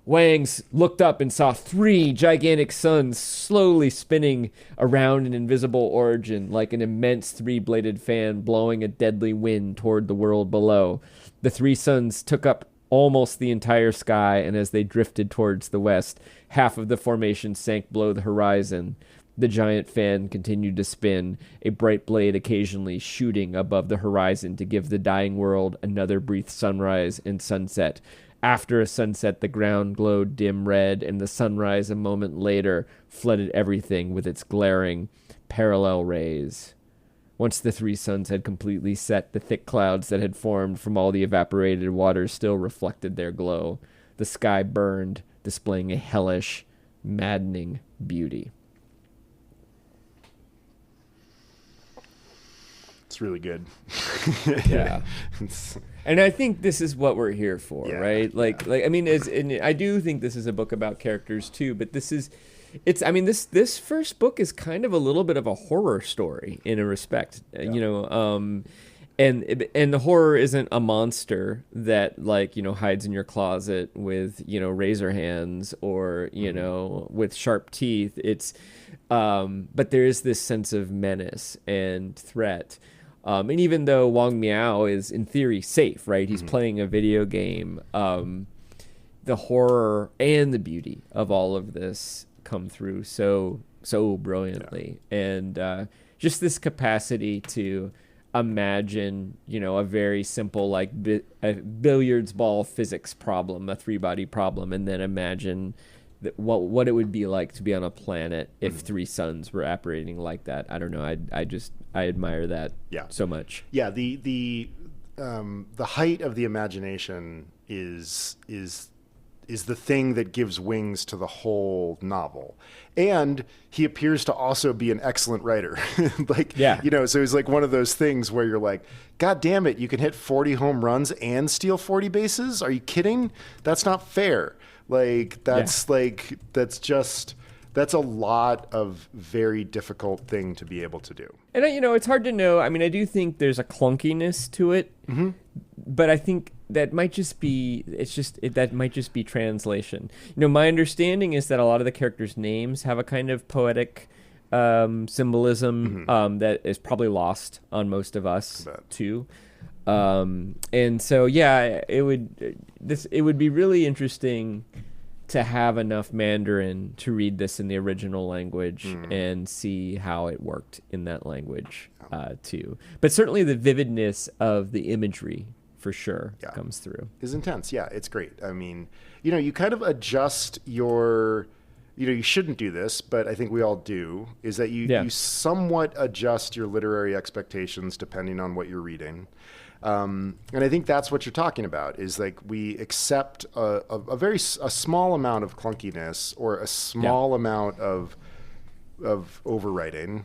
Wangs looked up and saw 3 gigantic suns slowly spinning around an invisible origin, like an immense 3-bladed fan blowing a deadly wind toward the world below. The 3 suns took up almost the entire sky, and as they drifted towards the west, half of the formation sank below the horizon. The giant fan continued to spin, a bright blade occasionally shooting above the horizon to give the dying world another brief sunrise and sunset. After a sunset, the ground glowed dim red, and the sunrise a moment later flooded everything with its glaring, parallel rays. Once the 3 suns had completely set, the thick clouds that had formed from all the evaporated water still reflected their glow. The sky burned, displaying a hellish, maddening beauty. It's really good. Yeah. And I think this is what we're here for, right? Like I mean, and I do think this is a book about characters too, but this first book is kind of a little bit of a horror story in a respect, and the horror isn't a monster that hides in your closet with razor hands or with sharp teeth. But there is this sense of menace and threat. And even though Wang Miao is in theory safe, right? He's playing a video game. The horror and the beauty of all of this come through so brilliantly, and just this capacity to imagine, a very simple a billiards ball physics problem, a 3-body problem, and then imagine what it would be like to be on a planet if 3 suns were operating like that. I don't know. I admire that so much. Yeah, the height of the imagination is the thing that gives wings to the whole novel. And he appears to also be an excellent writer. So he's like one of those things where you're like, God damn it, you can hit 40 home runs and steal 40 bases? Are you kidding? That's not fair. That's a lot of very difficult thing to be able to do. And it's hard to know. I mean, I do think there's a clunkiness to it, but I think that might just be translation. My understanding is that a lot of the characters' names have a kind of poetic symbolism that is probably lost on most of us too. And so it would be really interesting to have enough Mandarin to read this in the original language and see how it worked in that language too. But certainly the vividness of the imagery for sure comes through. Is intense. Yeah, it's great. I mean, you kind of adjust your, you shouldn't do this, but I think we all do, is that you somewhat adjust your literary expectations depending on what you're reading. And I think that's what you're talking about, is like we accept a small amount of clunkiness or a small amount of overwriting,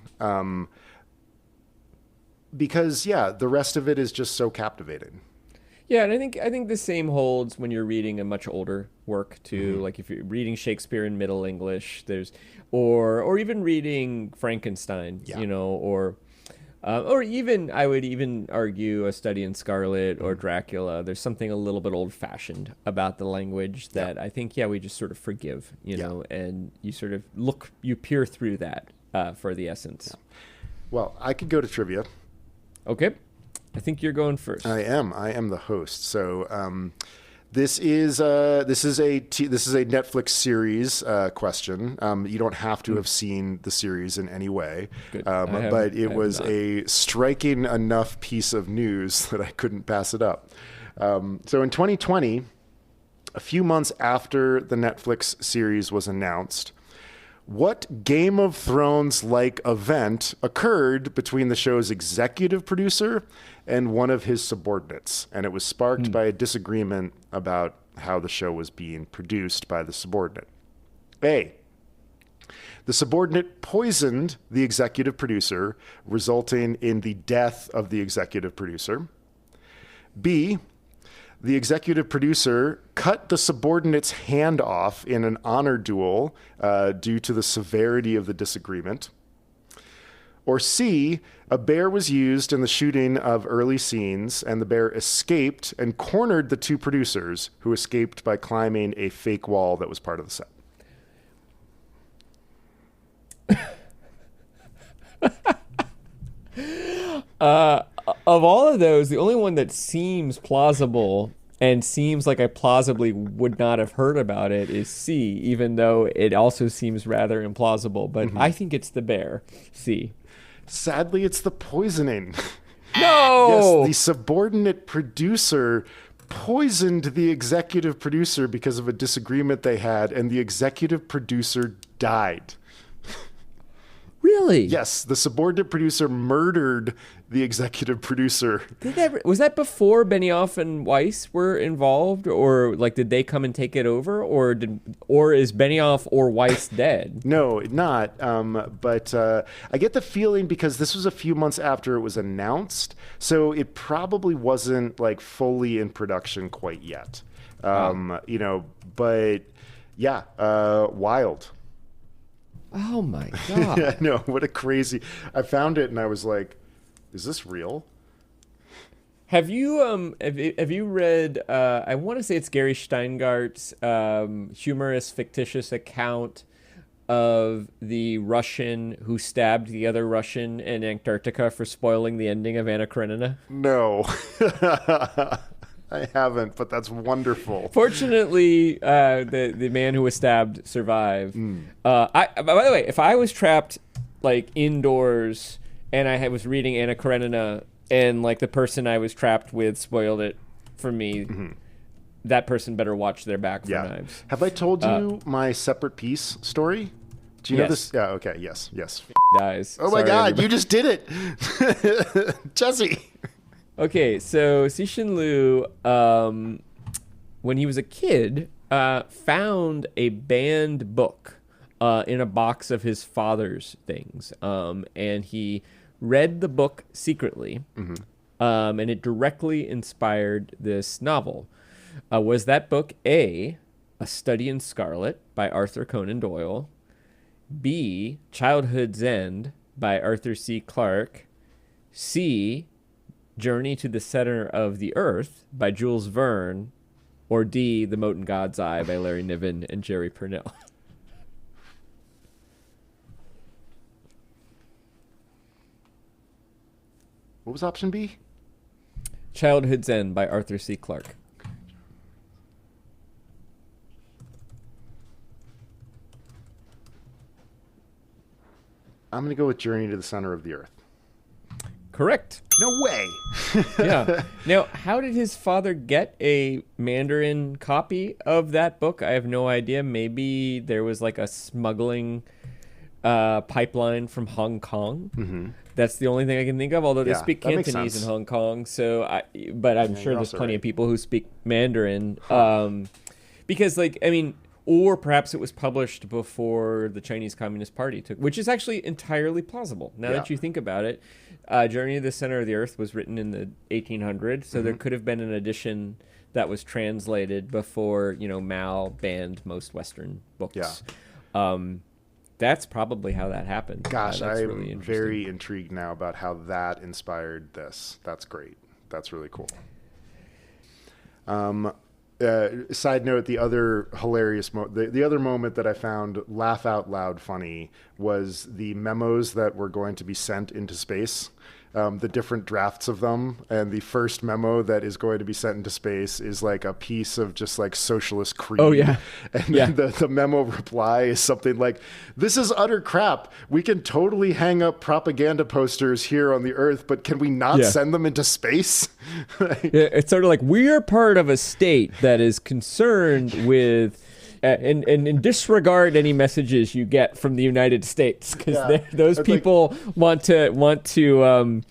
because the rest of it is just so captivating. Yeah, and I think the same holds when you're reading a much older work too. Like if you're reading Shakespeare in Middle English, or even reading Frankenstein, or even I would even argue A Study in Scarlet or Dracula. There's something a little bit old-fashioned about the language that I think we just sort of forgive, and you sort of you peer through that for the essence. Yeah. Well, I could go to trivia. Okay. I think you're going first. I am the host. So this is a Netflix series question. You don't have to have seen the series in any way, but it was a striking enough piece of news that I couldn't pass it up. So in 2020, a few months after the Netflix series was announced, what Game of Thrones-like event occurred between the show's executive producer and one of his subordinates? And it was sparked by a disagreement about how the show was being produced by the subordinate. A, the subordinate poisoned the executive producer, resulting in the death of the executive producer. B, the executive producer cut the subordinate's hand off in an honor duel due to the severity of the disagreement. Or C, a bear was used in the shooting of early scenes, and the bear escaped and cornered the two producers, who escaped by climbing a fake wall that was part of the set. Of all of those, the only one that seems plausible and seems like I plausibly would not have heard about it is C, even though it also seems rather implausible. But I think it's the bear. C. Sadly, it's the poisoning. No! Yes, the subordinate producer poisoned the executive producer because of a disagreement they had, and the executive producer died. Really? Yes, the subordinate producer murdered the executive producer. Was that before Benioff and Weiss were involved, or like did they come and take it over, or is Benioff or Weiss dead? No, not. But I get the feeling, because this was a few months after it was announced, so it probably wasn't like fully in production quite yet. But yeah, wild. Oh my god! Yeah, no, what a crazy! I found it and I was like, "Is this real?" Have you read? I want to say it's Gary Steingart's humorous fictitious account of the Russian who stabbed the other Russian in Antarctica for spoiling the ending of Anna Karenina. No. I haven't, but that's wonderful. Fortunately, the man who was stabbed survived. By the way, if I was trapped like indoors and I was reading Anna Karenina and like the person I was trapped with spoiled it for me, that person better watch their back for knives. Have I told you my separate piece story? Do you know this? Yeah. Okay. Yes. Dies. Oh my God! Everybody. You just did it, Jesse. Okay, so Cixin Liu, when he was a kid, found a banned book in a box of his father's things, and he read the book secretly, and it directly inspired this novel. Was that book A Study in Scarlet by Arthur Conan Doyle, B, Childhood's End by Arthur C. Clarke, C, Journey to the Center of the Earth by Jules Verne, or D, The Mote in God's Eye by Larry Niven and Jerry Purnell? What was option B? Childhood's End by Arthur C. Clarke. I'm going to go with Journey to the Center of the Earth. Correct. No way. Yeah. Now, how did his father get a Mandarin copy of that book? I have no idea. Maybe there was like a smuggling pipeline from Hong Kong. That's the only thing I can think of, although they speak Cantonese in Hong Kong. But I'm sure there's plenty of people who speak Mandarin. Because, or perhaps it was published before the Chinese Communist Party took, which is actually entirely plausible. Now that you think about it, Journey to the Center of the Earth was written in the 1800s, so there could have been an edition that was translated before, Mao banned most Western books. Yeah. That's probably how that happened. Gosh, I'm really very intrigued now about how that inspired this. That's great. That's really cool. Side note, the other hilarious the other moment that I found laugh out loud funny was the memos that were going to be sent into space, the different drafts of them. And the first memo that is going to be sent into space is like a piece of just like socialist creed. Oh, yeah. And then the memo reply is something like, "This is utter crap. We can totally hang up propaganda posters here on the Earth, but can we not send them into space?" It's sort of like, we're part of a state that is concerned with and disregard any messages you get from the United States, because those people want to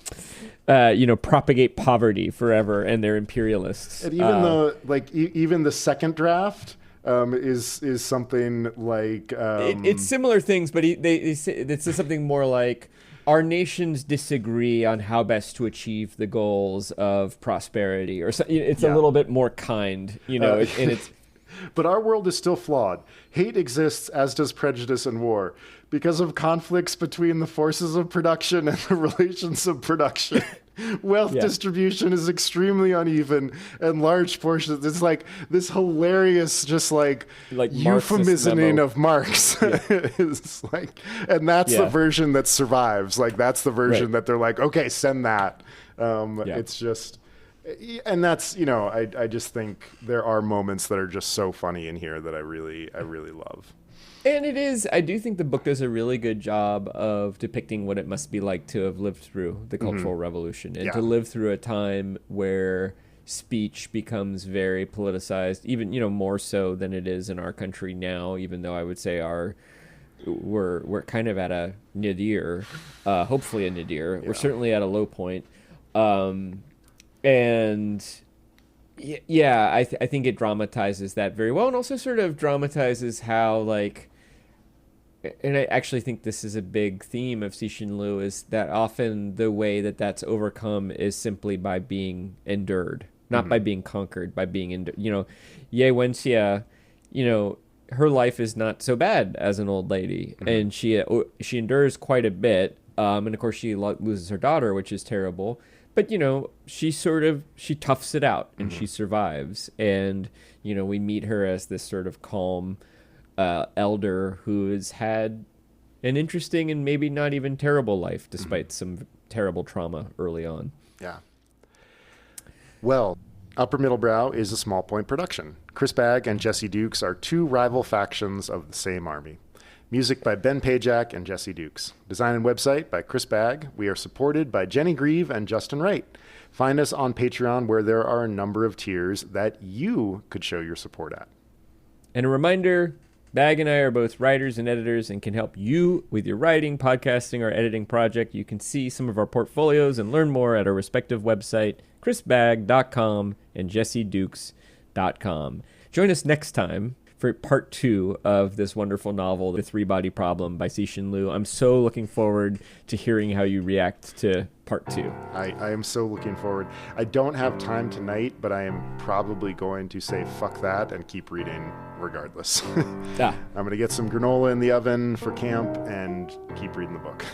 propagate poverty forever, and they're imperialists. And even though even the second draft is something like it's similar things, but it says something more like, our nations disagree on how best to achieve the goals of prosperity, or so. It's a little bit more kind, and it's. But our world is still flawed. Hate exists, as does prejudice and war, because of conflicts between the forces of production and the relations of production. Wealth distribution is extremely uneven, and large portions. It's like this hilarious, just like euphemisming of Marx. It's like, and that's the version that survives. Like that's the version that they're like, okay, send that. It's just. And that's, I just think there are moments that are just so funny in here that I really love. And I do think the book does a really good job of depicting what it must be like to have lived through the Cultural Revolution and to live through a time where speech becomes very politicized, even, more so than it is in our country now, even though I would say we're kind of at a nadir, hopefully a nadir. We're certainly at a low point. And I think it dramatizes that very well, and also sort of dramatizes how, like, and I actually think this is a big theme of Cixin Liu, is that often the way that that's overcome is simply by being endured, not by being conquered, by being endured. Ye Wenxia, her life is not so bad as an old lady, and she endures quite a bit, and of course she loses her daughter, which is terrible. But, she toughs it out and she survives. And, we meet her as this sort of calm elder who has had an interesting and maybe not even terrible life, despite some terrible trauma early on. Yeah. Well, Upper Middlebrow is a small point production. Chris Bagg and Jesse Dukes are two rival factions of the same army. Music by Ben Pajak and Jesse Dukes. Design and website by Chris Bagg. We are supported by Jenny Grieve and Justin Wright. Find us on Patreon, where there are a number of tiers that you could show your support at. And a reminder, Bagg and I are both writers and editors and can help you with your writing, podcasting, or editing project. You can see some of our portfolios and learn more at our respective website, chrisbagg.com and jessedukes.com. Join us next time for part 2 of this wonderful novel, The Three-Body Problem by Cixin Liu. I'm so looking forward to hearing how you react to part 2. I am so looking forward. I don't have time tonight, but I am probably going to say fuck that and keep reading regardless. I'm going to get some granola in the oven for camp and keep reading the book.